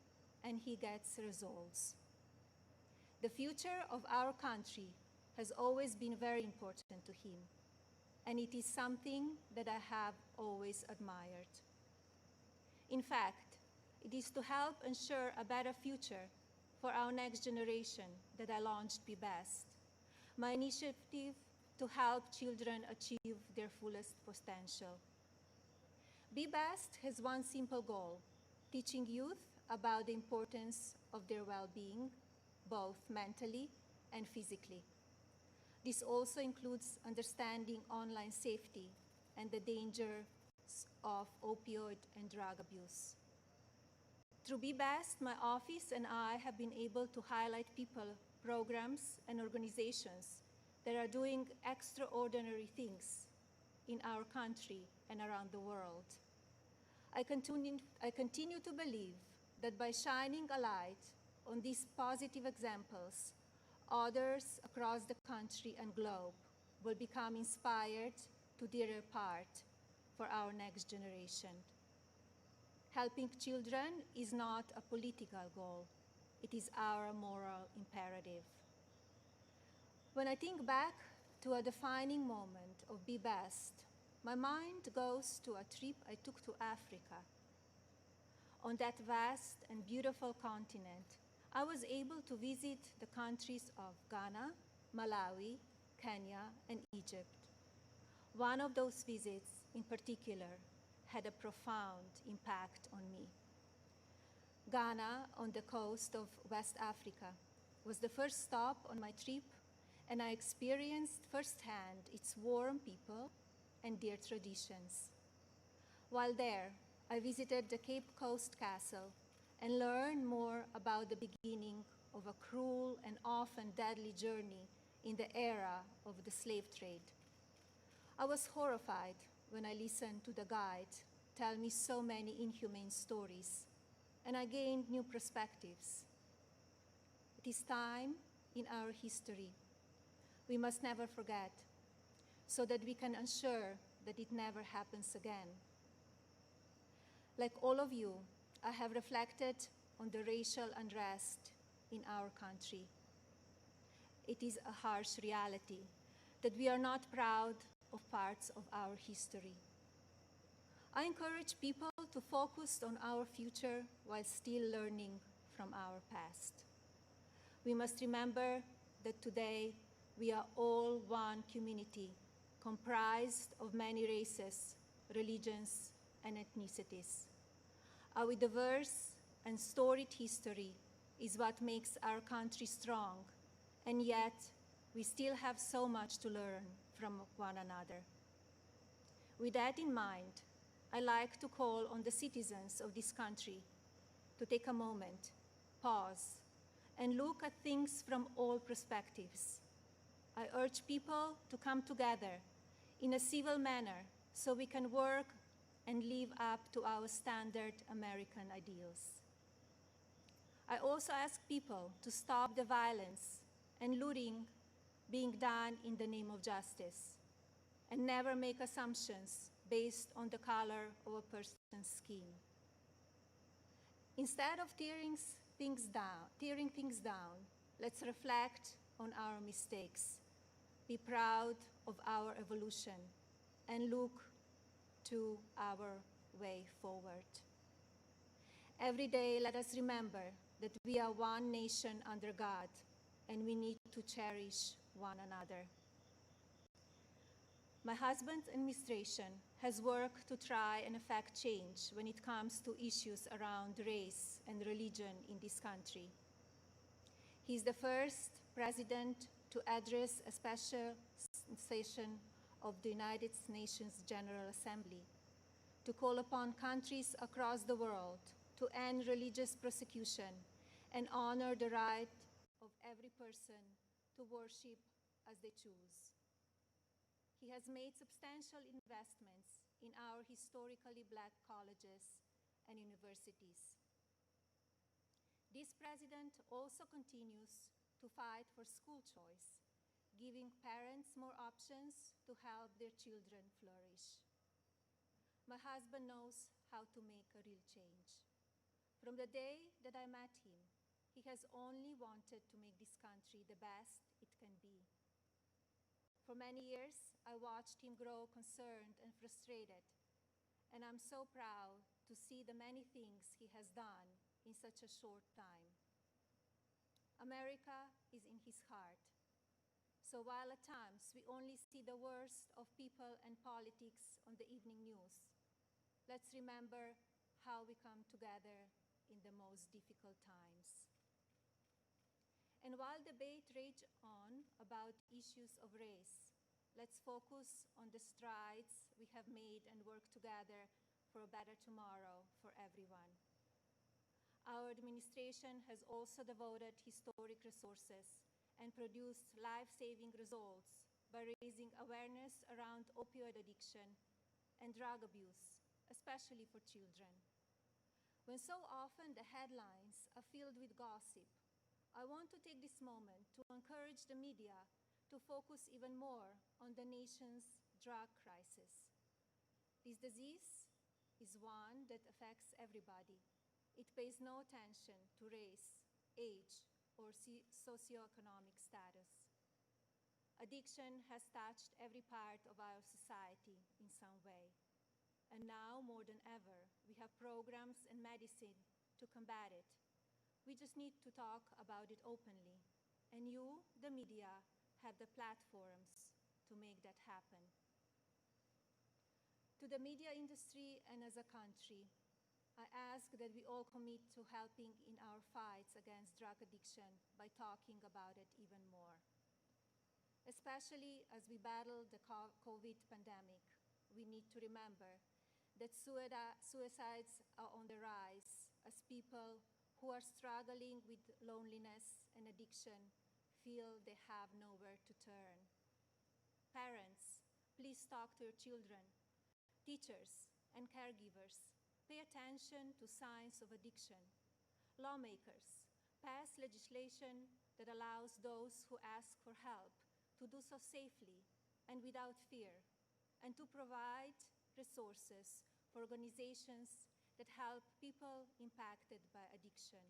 and he gets results. The future of our country has always been very important to him, and it is something that I have always admired. In fact, it is to help ensure a better future for our next generation that I launched Be Best, my initiative to help children achieve their fullest potential. Be Best has one simple goal: teaching youth about the importance of their well-being, both mentally and physically. This also includes understanding online safety and the dangers of opioid and drug abuse. Through Be Best, my office and I have been able to highlight people, programs, and organizations that are doing extraordinary things in our country and around the world. I continue to believe that by shining a light on these positive examples, others across the country and globe will become inspired to do their part for our next generation. Helping children is not a political goal. It is our moral imperative. When I think back to a defining moment of Be Best, my mind goes to a trip I took to Africa. On that vast and beautiful continent, I was able to visit the countries of Ghana, Malawi, Kenya, and Egypt. One of those visits, in particular, had a profound impact on me. Ghana, on the coast of West Africa, was the first stop on my trip, and I experienced firsthand its warm people and their traditions. While there, I visited the Cape Coast Castle and learned more about the beginning of a cruel and often deadly journey in the era of the slave trade. I was horrified when I listened to the guide tell me so many inhumane stories, and I gained new perspectives. It is time in our history we must never forget, so that we can ensure that it never happens again. Like all of you, I have reflected on the racial unrest in our country. It is a harsh reality that we are not proud of parts of our history. I encourage people to focus on our future while still learning from our past. We must remember that today we are all one community comprised of many races, religions, and ethnicities. Our diverse and storied history is what makes our country strong, and yet we still have so much to learn from one another. With that in mind, I like to call on the citizens of this country to take a moment, pause, and look at things from all perspectives. I urge people to come together in a civil manner so we can work and live up to our standard American ideals. I also ask people to stop the violence and looting being done in the name of justice, and never make assumptions based on the color of a person's skin. Instead of tearing things down, let's reflect on our mistakes, be proud of our evolution, and look to our way forward. Every day, let us remember that we are one nation under God, and we need to cherish one another. My husband's administration has worked to try and effect change when it comes to issues around race and religion in this country. He is the first president to address a special session of the United Nations General Assembly to call upon countries across the world to end religious persecution and honor the right of every person to worship as they choose. He has made substantial investments in our historically black colleges and universities. This president also continues to fight for school choice, giving parents more options to help their children flourish. My husband knows how to make a real change. From the day that I met him, he has only wanted to make this country the best it can be. For many years, I watched him grow concerned and frustrated, and I'm so proud to see the many things he has done in such a short time. America is in his heart. So while at times we only see the worst of people and politics on the evening news, let's remember how we come together in the most difficult times. And while debate rages on about issues of race, let's focus on the strides we have made and work together for a better tomorrow for everyone. Our administration has also devoted historic resources and produced life-saving results by raising awareness around opioid addiction and drug abuse, especially for children. When so often the headlines are filled with gossip, I want to take this moment to encourage the media to focus even more on the nation's drug crisis. This disease is one that affects everybody. It pays no attention to race, age, or socioeconomic status. Addiction has touched every part of our society in some way. And now, more than ever, we have programs and medicine to combat it. We just need to talk about it openly. And you, the media, have the platforms to make that happen. To the media industry and as a country, I ask that we all commit to helping in our fights against drug addiction by talking about it even more. Especially as we battle the COVID pandemic, we need to remember that suicides are on the rise as people who are struggling with loneliness and addiction feel they have nowhere to turn. Parents, please talk to your children. Teachers and caregivers, pay attention to signs of addiction. Lawmakers, pass legislation that allows those who ask for help to do so safely and without fear, and to provide resources for organizations that help people impacted by addiction.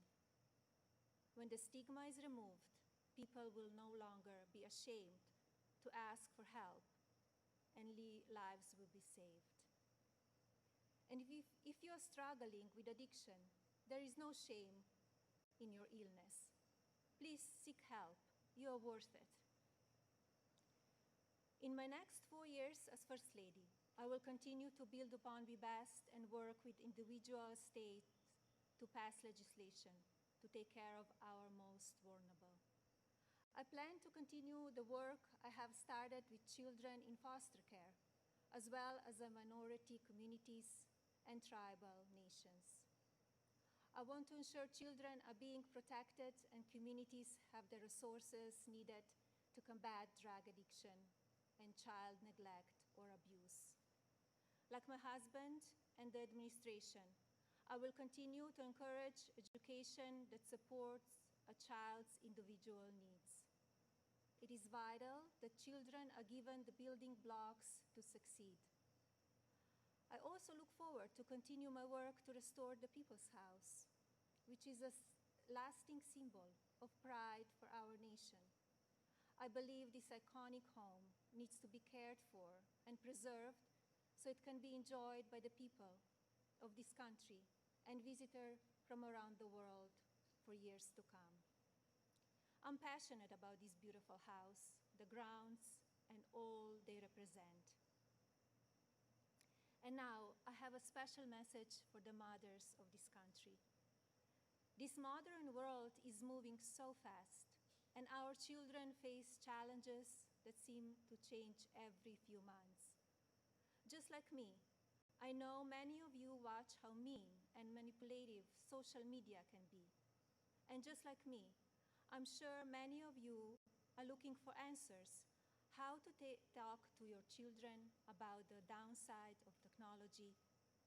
When the stigma is removed, people will no longer be ashamed to ask for help, and lives will be saved. And if you are struggling with addiction, there is no shame in your illness. Please seek help. You are worth it. In my next 4 years as First Lady, I will continue to build upon Be Best and work with individual states to pass legislation to take care of our most vulnerable. I plan to continue the work I have started with children in foster care, as well as the minority communities and tribal nations. I want to ensure children are being protected and communities have the resources needed to combat drug addiction and child neglect or abuse. Like my husband and the administration, I will continue to encourage education that supports a child's individual needs. It is vital that children are given the building blocks to succeed. I also look forward to continue my work to restore the People's House, which is a lasting symbol of pride for our nation. I believe this iconic home needs to be cared for and preserved so it can be enjoyed by the people of this country and visitors from around the world for years to come. I'm passionate about this beautiful house, the grounds, and all they represent. And now, I have a special message for the mothers of this country. This modern world is moving so fast, and our children face challenges that seem to change every few months. Just like me, I know many of you watch how mean and manipulative social media can be. And just like me, I'm sure many of you are looking for answers how to talk to your children about the downside of technology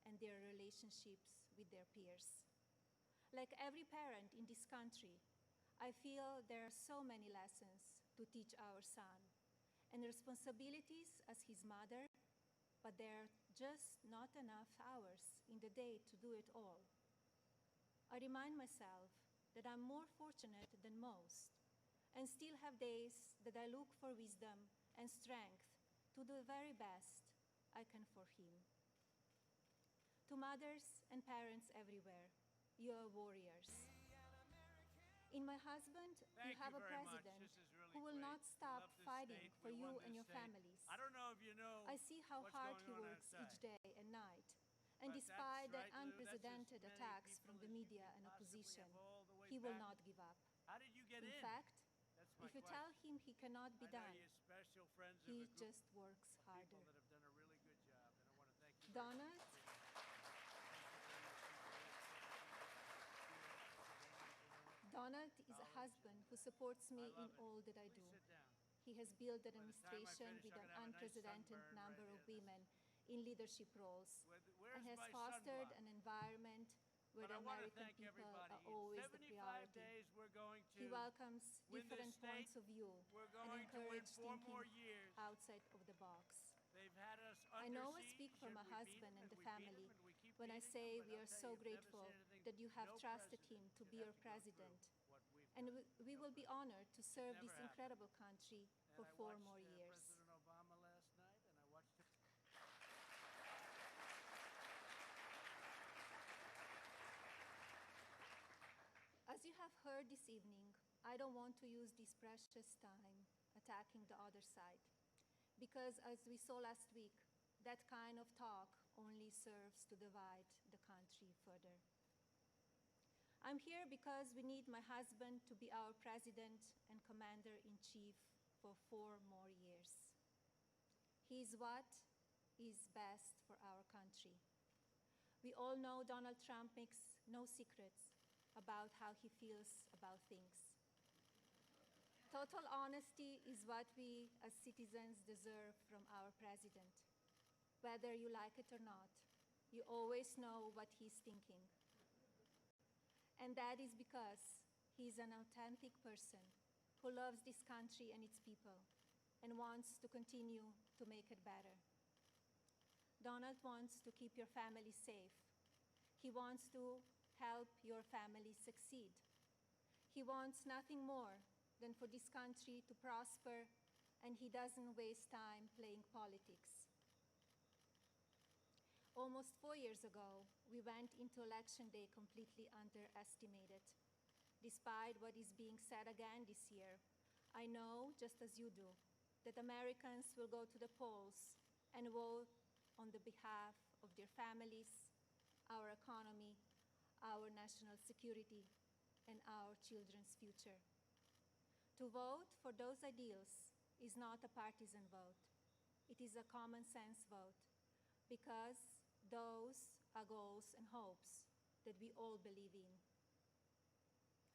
and their relationships with their peers. Like every parent in this country, I feel there are so many lessons to teach our son and responsibilities as his mother, but there are just not enough hours in the day to do it all. I remind myself that I'm more fortunate than most and still have days that I look for wisdom and strength to do the very best I can for him. To mothers and parents everywhere, you are warriors. In my husband, you have a president who will not stop fighting for you and your families. I don't know if you know. I see how hard he works each day and night. And despite the unprecedented attacks from the media and opposition, he will not give up. How did you get in? In fact, if you tell him he cannot be I know done, you're special friends of he a group just works of harder. people that have done a really good job, and I want to thank you. Donald, Donald is a husband who supports me in all that I do. He has built an administration with an unprecedented number of women in leadership roles and has fostered an environment where the American people are always the priority. He welcomes different points of view and encourages thinking outside of the box. I know I speak for my husband and the family when I say we are so grateful that you have trusted him to be your president. And we will be honored to serve this incredible country for 4 more years. President Obama last night, and I watched him. As you have heard this evening, I don't want to use this precious time attacking the other side, because as we saw last week, that kind of talk only serves to divide the country further. I'm here because we need my husband to be our president and commander-in-chief for 4 more years. He is what is best for our country. We all know Donald Trump makes no secrets about how he feels about things. Total honesty is what we as citizens deserve from our president. Whether you like it or not, you always know what he's thinking. And that is because he's an authentic person who loves this country and its people and wants to continue to make it better. Donald wants to keep your family safe. He wants to help your family succeed. He wants nothing more than for this country to prosper, and he doesn't waste time playing politics. Almost 4 years ago, we went into Election Day completely underestimated. Despite what is being said again this year, I know, just as you do, that Americans will go to the polls and vote on the behalf of their families, our economy, our national security, and our children's future. To vote for those ideals is not a partisan vote. It is a common sense vote, because those are goals and hopes that we all believe in.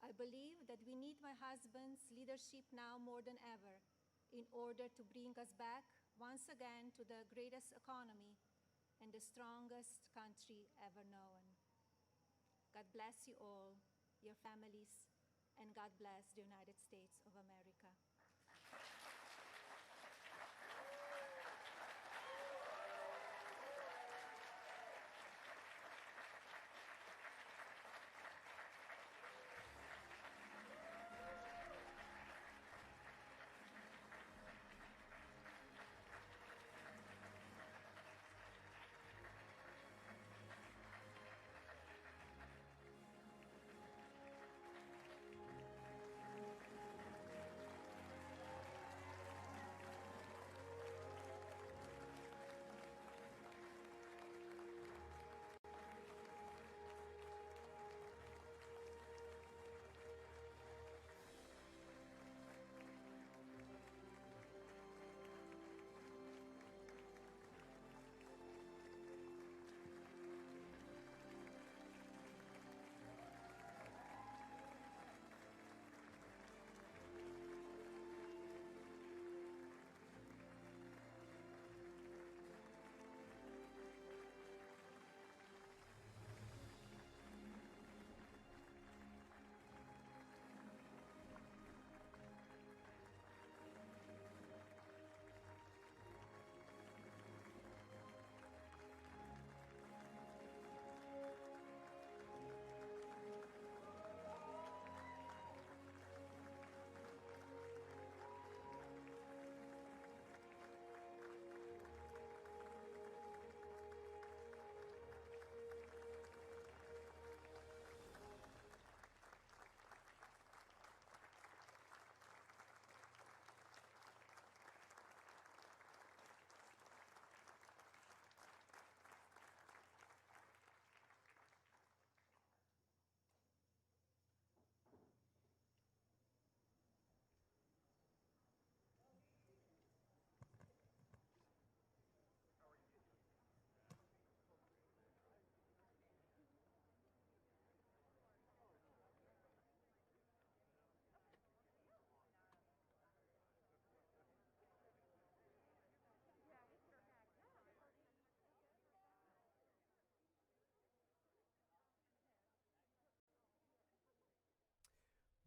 I believe that we need my husband's leadership now more than ever in order to bring us back once again to the greatest economy and the strongest country ever known. God bless you all, your families, and God bless the United States of America.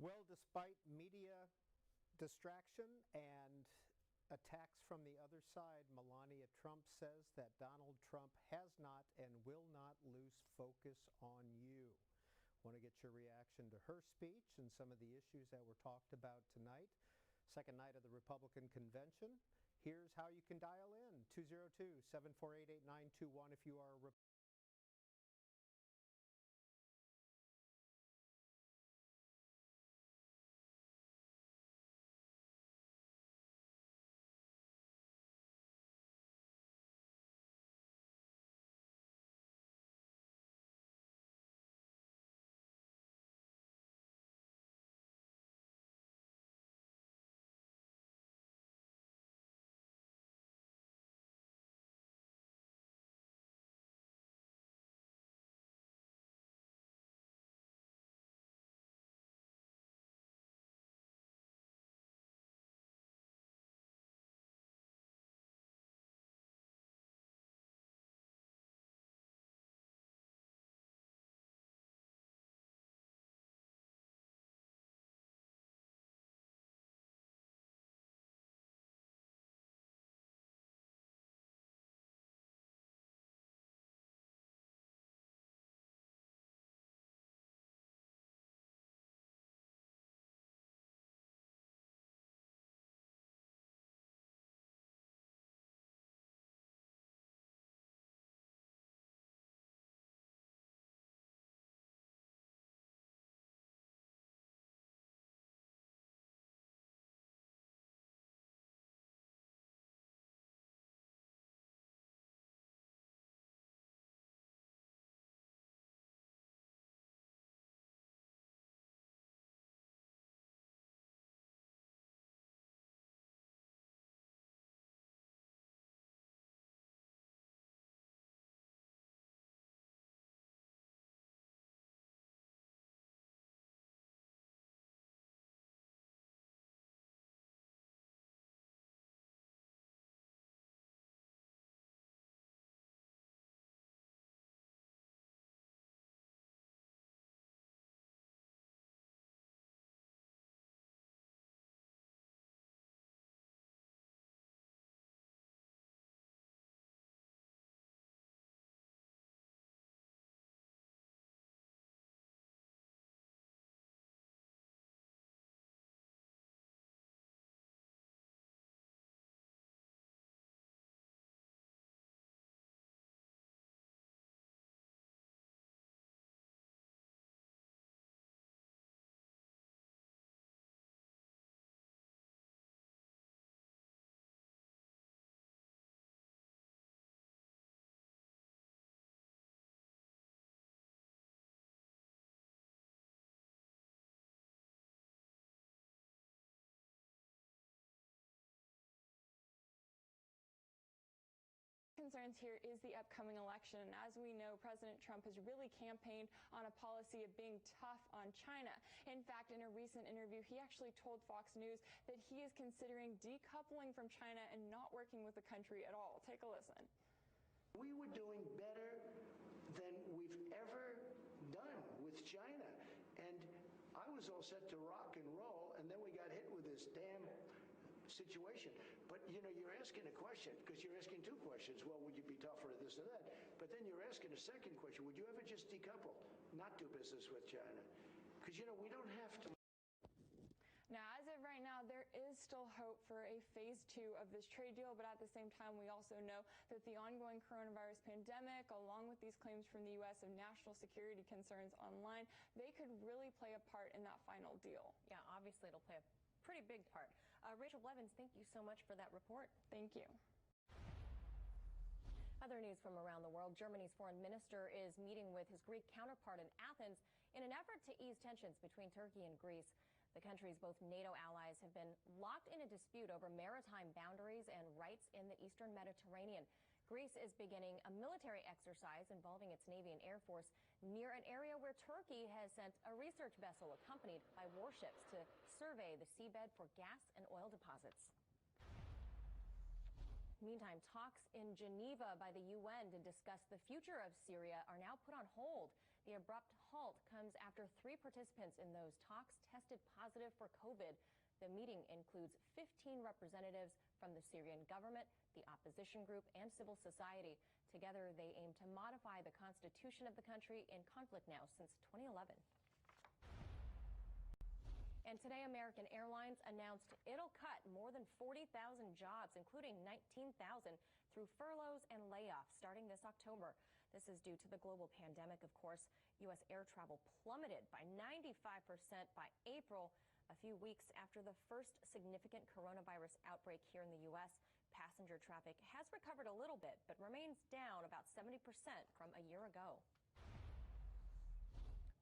Well, despite media distraction and attacks from the other side, Melania Trump says that Donald Trump has not and will not lose focus on you. Want to get your reaction to her speech and some of the issues that were talked about tonight. Second night of the Republican convention. Here's how you can dial in, 202-748-8921 if you are a Republican. Concerns here is the upcoming election, and as we know, President Trump has really campaigned on a policy of being tough on China. In fact, in a recent interview, he actually told Fox News that he is considering decoupling from China and not working with the country at all. Take a listen. We were doing better than we've ever done with China, and I was all set to rock and roll, and then we got hit with this damn situation. But you know, you're asking a question, because you're asking two questions. Well, would you be tougher at this or that? But then you're asking a second question. Would you ever just decouple, not do business with China? Because, you know, we don't have to. Now, as of right now, there is still hope for a phase 2 of this trade deal, but at the same time, we also know that the ongoing coronavirus pandemic, along with these claims from the U.S. of national security concerns online, they could really play a part in that final deal. Yeah, obviously it'll play a pretty big part. Rachel Blevins, thank you so much for that report. Thank you. Other news from around the world. Germany's foreign minister is meeting with his Greek counterpart in Athens in an effort to ease tensions between Turkey and Greece. The countries, both NATO allies, have been locked in a dispute over maritime boundaries and rights in the eastern Mediterranean. Greece is beginning a military exercise involving its Navy and Air Force near an area where Turkey has sent a research vessel accompanied by warships to survey the seabed for gas and oil deposits. Meantime, talks in Geneva by the UN to discuss the future of Syria are now put on hold. The abrupt halt comes after 3 participants in those talks tested positive for COVID. The meeting includes 15 representatives from the Syrian government, the opposition group, and civil society. Together, they aim to modify the constitution of the country in conflict now since 2011. And today, American Airlines announced it'll cut more than 40,000 jobs, including 19,000 through furloughs and layoffs starting this October. This is due to the global pandemic, of course. U.S. air travel plummeted by 95% by April, a few weeks after the first significant coronavirus outbreak here in the U.S. Passenger traffic has recovered a little bit, but remains down about 70% from a year ago.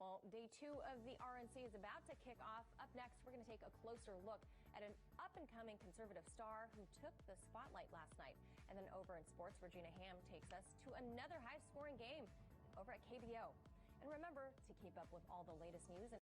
Well, day 2 of the RNC is about to kick off. Up next, we're going to take a closer look at an up-and-coming conservative star who took the spotlight last night. And then over in sports, Regina Ham takes us to another high-scoring game over at KBO. And remember to keep up with all the latest news and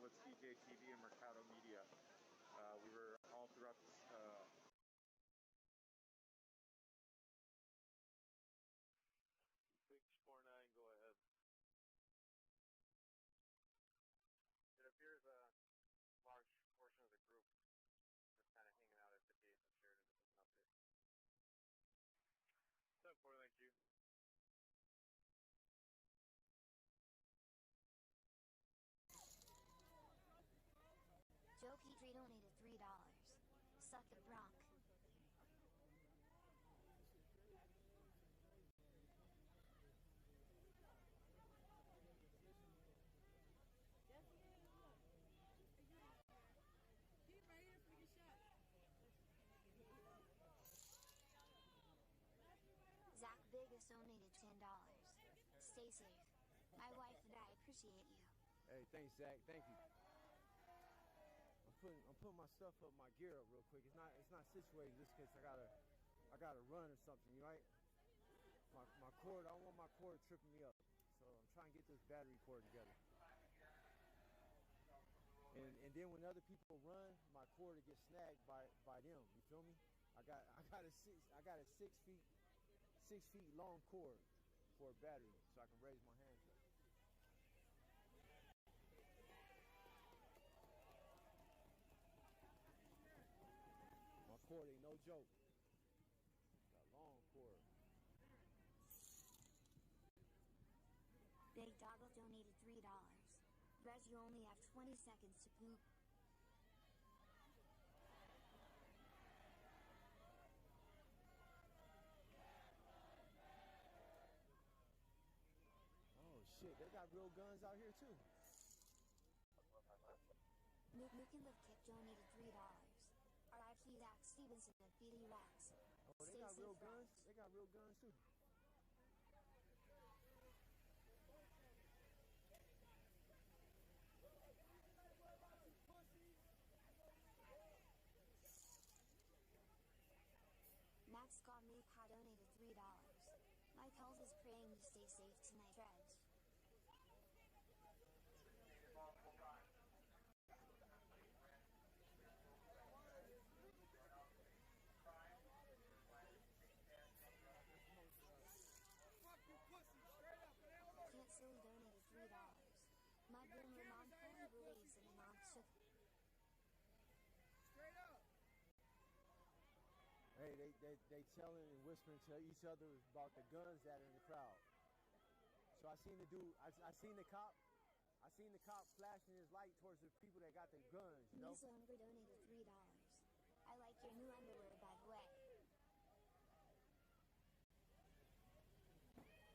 with CJ TV and Mercado Media. We were all throughout this. 649, go ahead. It appears a large portion of the group is kind of hanging out at the base of Sheridan. This is an update. 7-4, thank you. Joe Petrie donated $3. Suck it, Brock. Zach Biggis donated $10. Stay safe. My wife and I appreciate you. Hey, thanks, Zach. Thank you. I'm putting my stuff up, my gear up real quick. It's not situated just because I gotta run or something, right? My cord, I don't want my cord tripping me up. So I'm trying to get this battery cord together. And then when other people run, my cord will get snagged by them. You feel me? I got a 6 feet long cord for a battery, so I can raise my hands up. My cord ain't no joke. Got a long cord. Big Doggle donated $3. Bet you only have 20 seconds to poop. Oh shit, they got real guns out here too. Nuke and Live Kick donated $3. R.I.P. Zach Stevenson and BD Rex. Oh, they got real guns? They got real guns too. Max Godmepa donated $3. Mike Health is praying you stay safe tonight, Dredge. Can't Silly donated $3. My boomer mom fully believes in the non-sugar. Straight up. Hey, they telling and whispering to each other about the guns that are in the crowd. So I seen the dude, I seen the cop flashing his light towards the people that got the guns, you know? Lisa Unger donated $3. I like your new underwear, by the way.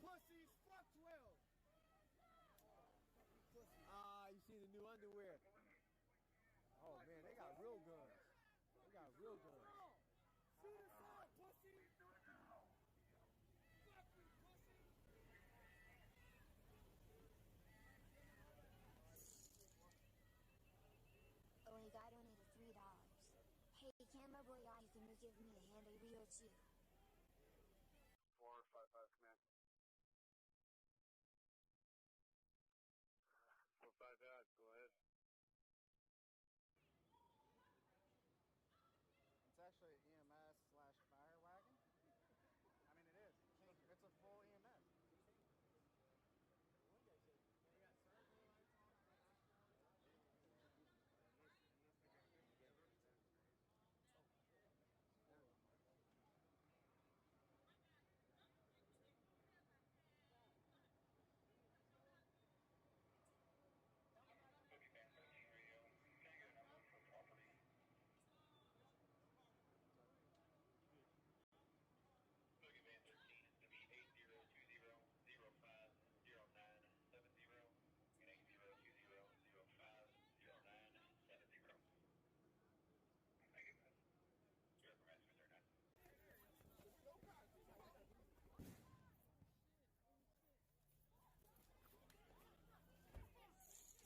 Pussies, fuck 12. Ah, you see the new underwear. Oh man, they got real guns. They got real guns. Shoot us out, pussy! Fuck you, pussy! Only guy donated $3. Hey, camera boy, you can give me a hand, I real too. 455 command. 455, go ahead. It's actually EMS/fire wagon. I mean, it is. It's a full EMS.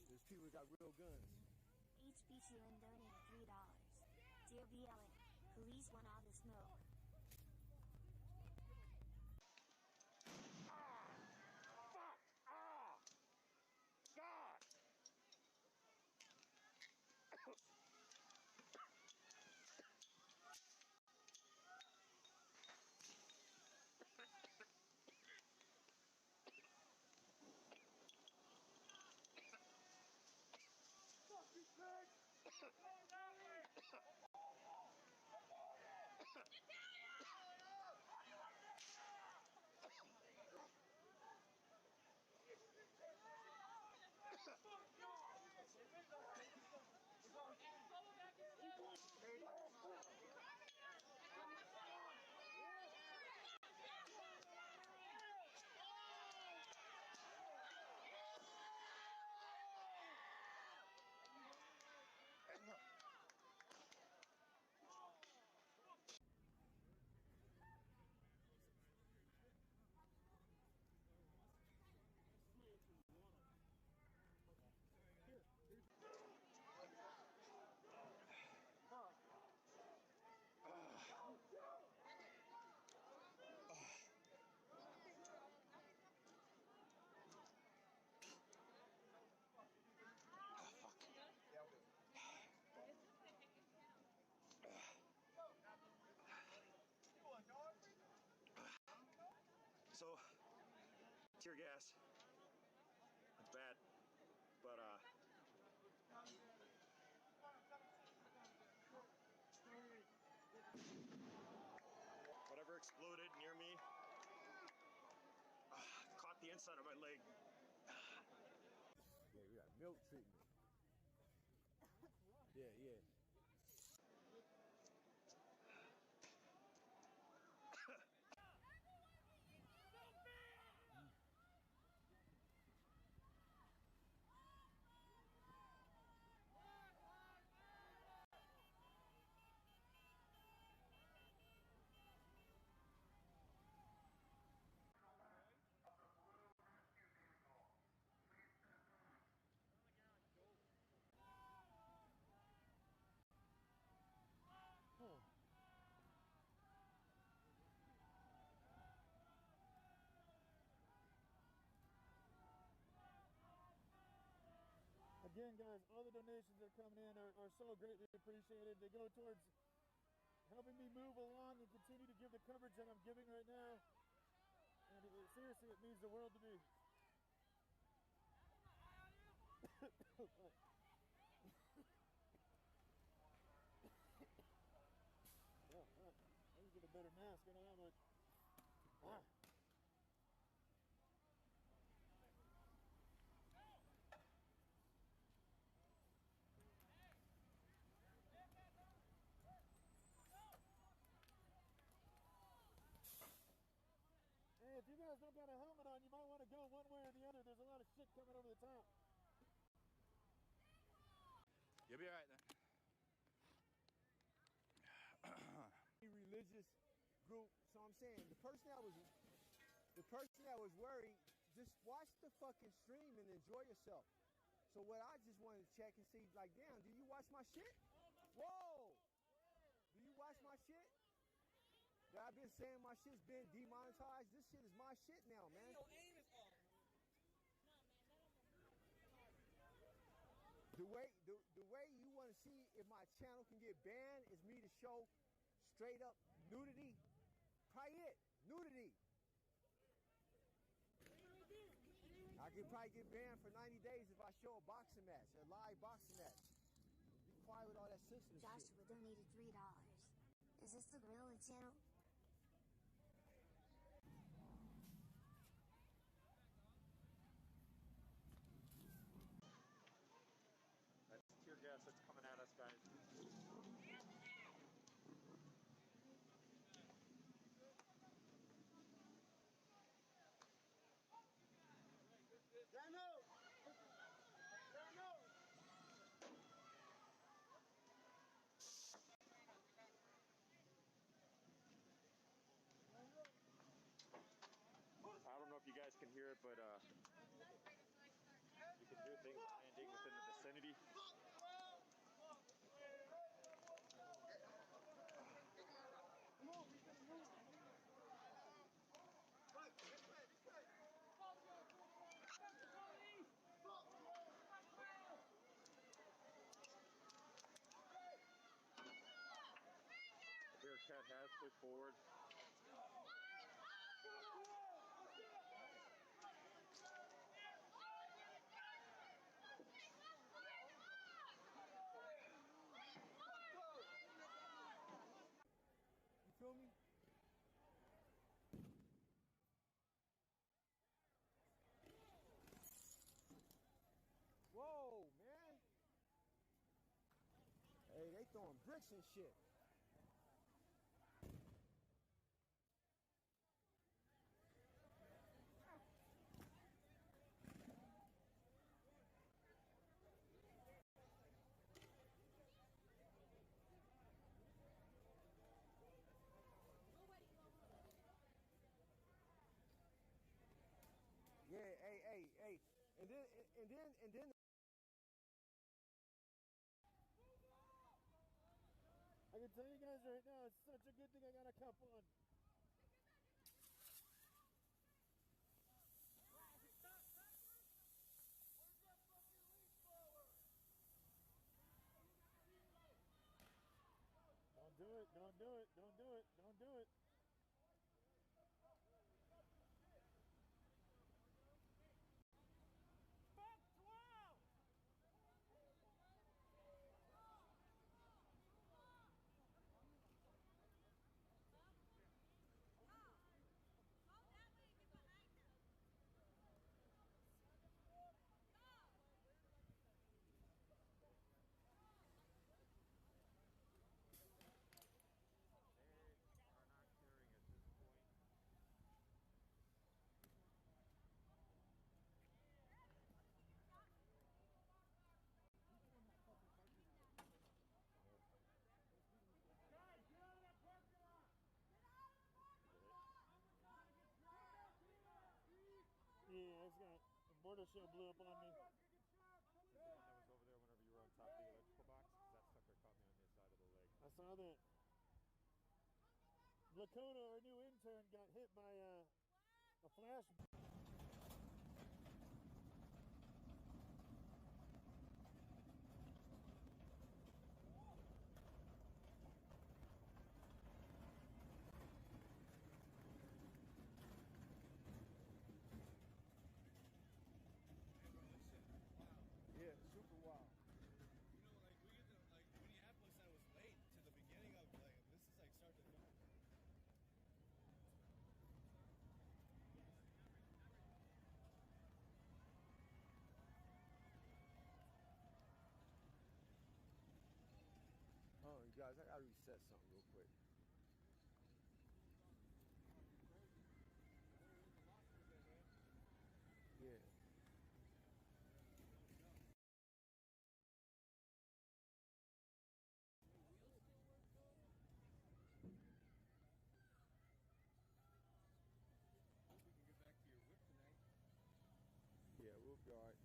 These people got real guns. HB2N donated $3. Dear BLM, police want all the smoke. God! So, tear gas. It's bad, but whatever exploded near me caught the inside of my leg. Yeah, we got milk treatment. Yeah, yeah. Again, guys, all the donations that are coming in are so greatly appreciated. They go towards helping me move along and continue to give the coverage that I'm giving right now. And seriously, it means the world to me. I need to get a better mask. I don't have much. Hey, if you guys don't got a helmet on, you might want to go one way or the other. There's a lot of shit coming over the top. You'll be all right then. Religious group. So I'm saying the person that was worried, just watch the fucking stream and enjoy yourself. So what I just wanted to check and see, like, damn, do you watch my shit? Whoa! Do you watch my shit? That I've been saying my shit's been demonetized. This shit is my shit now, man. The way you want to see if my channel can get banned is me to show straight up nudity. Probably it. Nudity. I could probably get banned for 90 days if I show a boxing match, a live boxing match. Be quiet with all that sensitive shit. Joshua donated $3. Is this the Gorilla channel? That's tear gas that's coming at us, guys. I don't know if you guys can hear it, but you can hear things landing within the vicinity. Bearcat has pushed forward. throwing bricks and shit. Yeah, hey. And then I can tell you guys right now, it's such a good thing I got a cup on. Don't do it, don't do it, don't do it, don't do it. Yeah, it's got the border shield blew up on me. The one that was over there whenever you were on top of the electrical box, because that sucker caught me on the side of the leg. I saw that. Lakota, our new intern, got hit by a flash. Yeah, super wild. You know, like we get to Minneapolis, I was late to the beginning of this is like start to finish. Oh, you guys, I gotta reset something real quick. Yeah. Yeah, we'll be all right.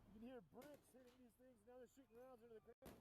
You can hear bricks hitting these things, now they're shooting rounds into the ground.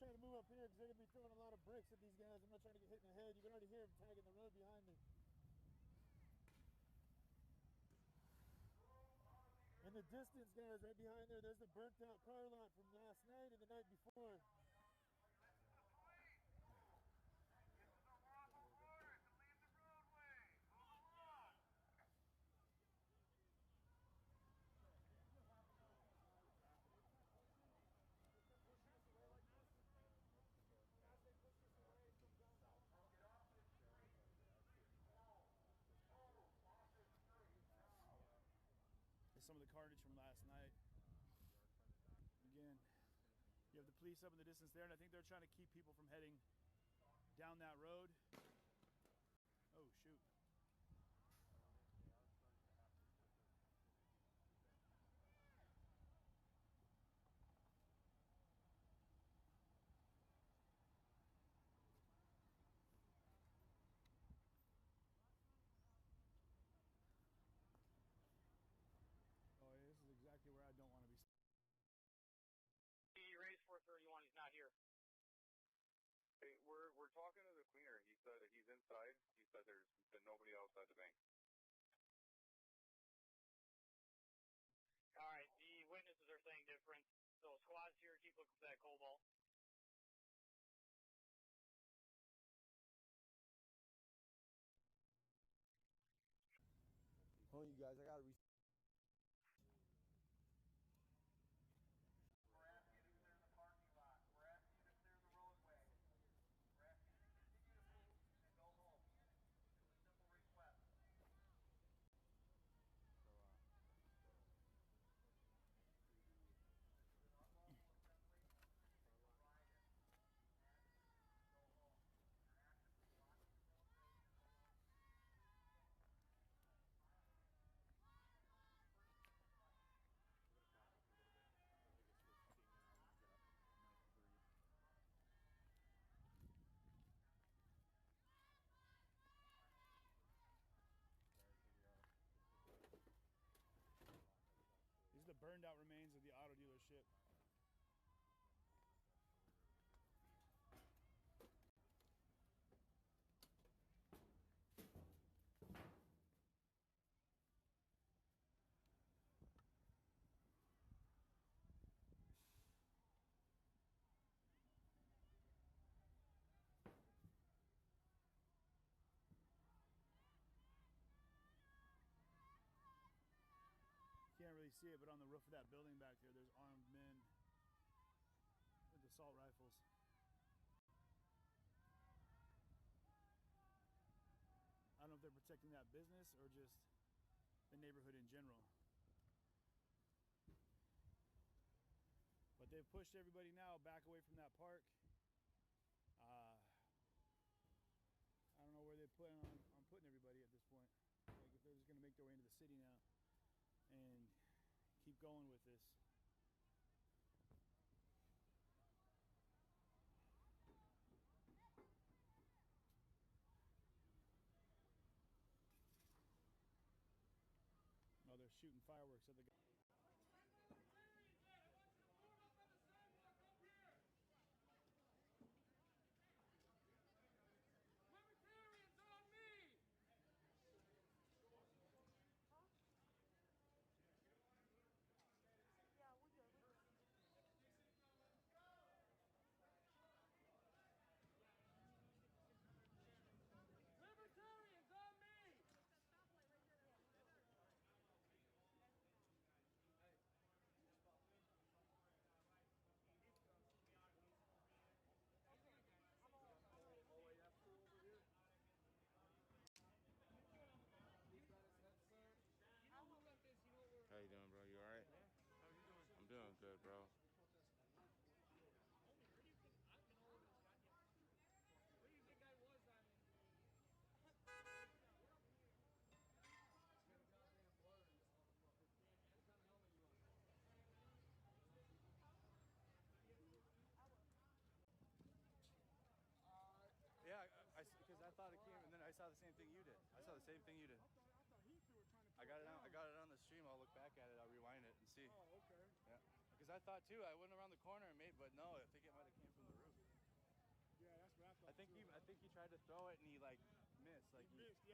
trying to move up here because they're going to be throwing a lot of bricks at these guys. I'm not trying to get hit in the head. You can already hear them tagging the road behind me. In the distance, guys, right behind there, there's the burnt out car lot from last night and the night before. Some of the carnage from last night. Again, you have the police up in the distance there, and I think they're trying to keep people from heading down that road. Oh, shoot. Oh, yeah, this is exactly where I don't want to be. He raised 431. He's not here. Hey, we're talking to the cleaner. He said that he's inside. He said there's been nobody outside the bank. All right, the witnesses are saying different. So squad's here. Keep looking for that cobalt. Hold on, you guys. I gotta. These are the burned out remains of the auto dealership. Can't really see it, but on the roof of that building back there, there's armed men with assault rifles. I don't know if they're protecting that business or just the neighborhood in general. But they've pushed everybody now back away from that park. I don't know where they plan on putting everybody at this point. Like if they're just going to make their way into the city now and keep going with this. Oh, they're shooting fireworks at the guy. How you doing, bro? You alright? Yeah. How are you doing? I'm doing good, bro. Yeah, because I thought it came, and then I saw the same thing you did. I saw the same thing you did. I got it on the stream. I'll look back at it. I'll rewind it and see. Oh, okay. Yeah, because I thought too. I went around the corner and but no, I think it might have came from the roof. think he tried to throw it and he like missed. Like He missed.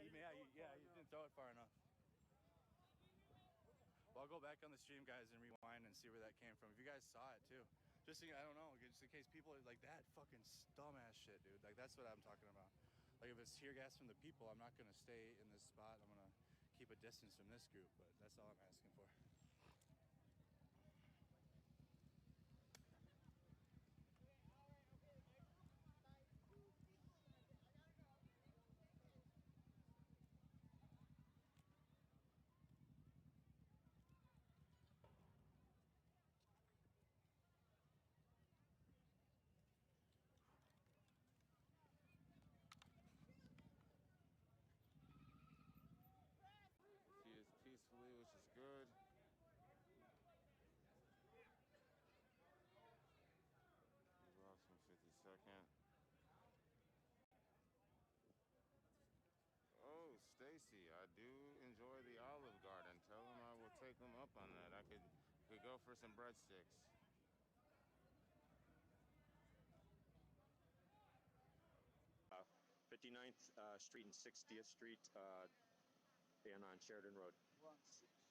Yeah, he didn't throw it far enough. Well, I'll go back on the stream, guys, and rewind and see where that came from. If you guys saw it too, just I don't know, just in case people are like that fucking dumbass shit, dude. Like that's what I'm talking about. Like if it's tear gas from the people, I'm not gonna stay in this spot. I'm gonna keep a distance from this group. But that's all I'm asking for. He is peacefully, which is good. He rocks from 52nd. Oh, Stacy, I do enjoy the Olive Garden. Tell him I will take him up on that. I could go for some breadsticks. 59th Street and 60th Street, and on Sheridan Road. We're on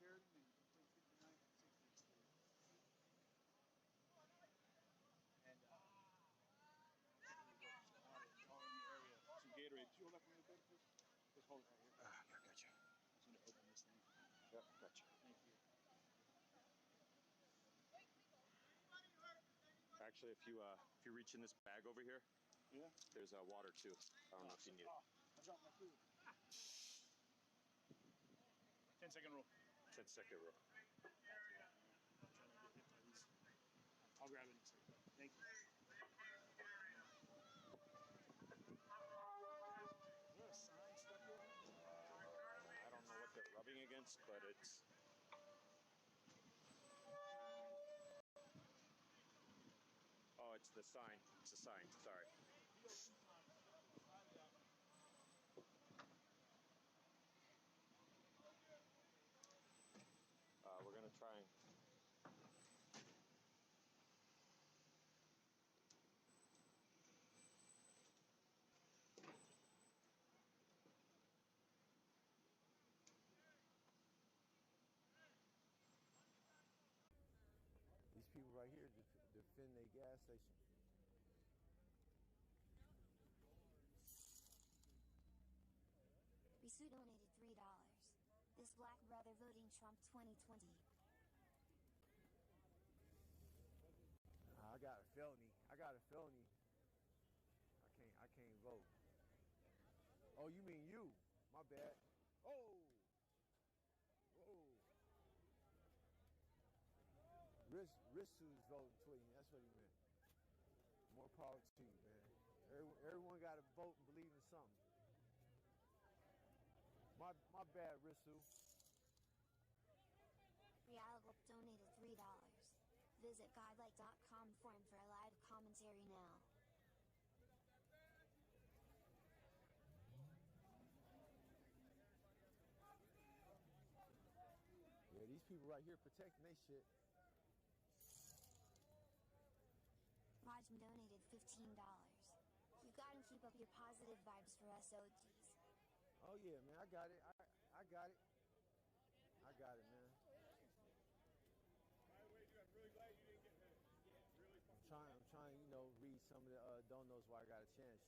Sheridan and between 59th and 60th Street. And all in the area. Some Gatorade. Could you hold that for me, please? Just hold it right here. Yeah, gotcha. I just want to open this thing. Yep, gotcha. Thank you. Actually, if you reach in this bag over here, yeah, there's water too. I don't know if you need it. I dropped my food. 10-second rule. 10-second rule. I'm trying to get hit by these. I'll grab it in a second. Thank you. Is there a sign stuck here? I don't know what they're rubbing against, but it's. Oh, it's the sign. It's a sign. Sorry. We're gonna try and. These people right here defend their gas station. Risu donated $3. This black brother voting Trump 2020. I got a felony. I can't vote. Oh, you mean you? My bad. Oh. Whoa. Risu's voting tweeting. That's what he meant. More power to you, man. Everyone got to vote and believe in something. My bad, Risu. Realgulp donated $3. Visit guidelight.com forum for a live commentary now. Yeah, these people right here protecting their shit. Rajm donated $15. You gotta keep up your positive vibes for us OGs. Oh yeah, man, I got it. I got it. I got it, man. By the way, dude, I'm really glad you didn't get really I'm trying, read some of the don't knows why I got a chance,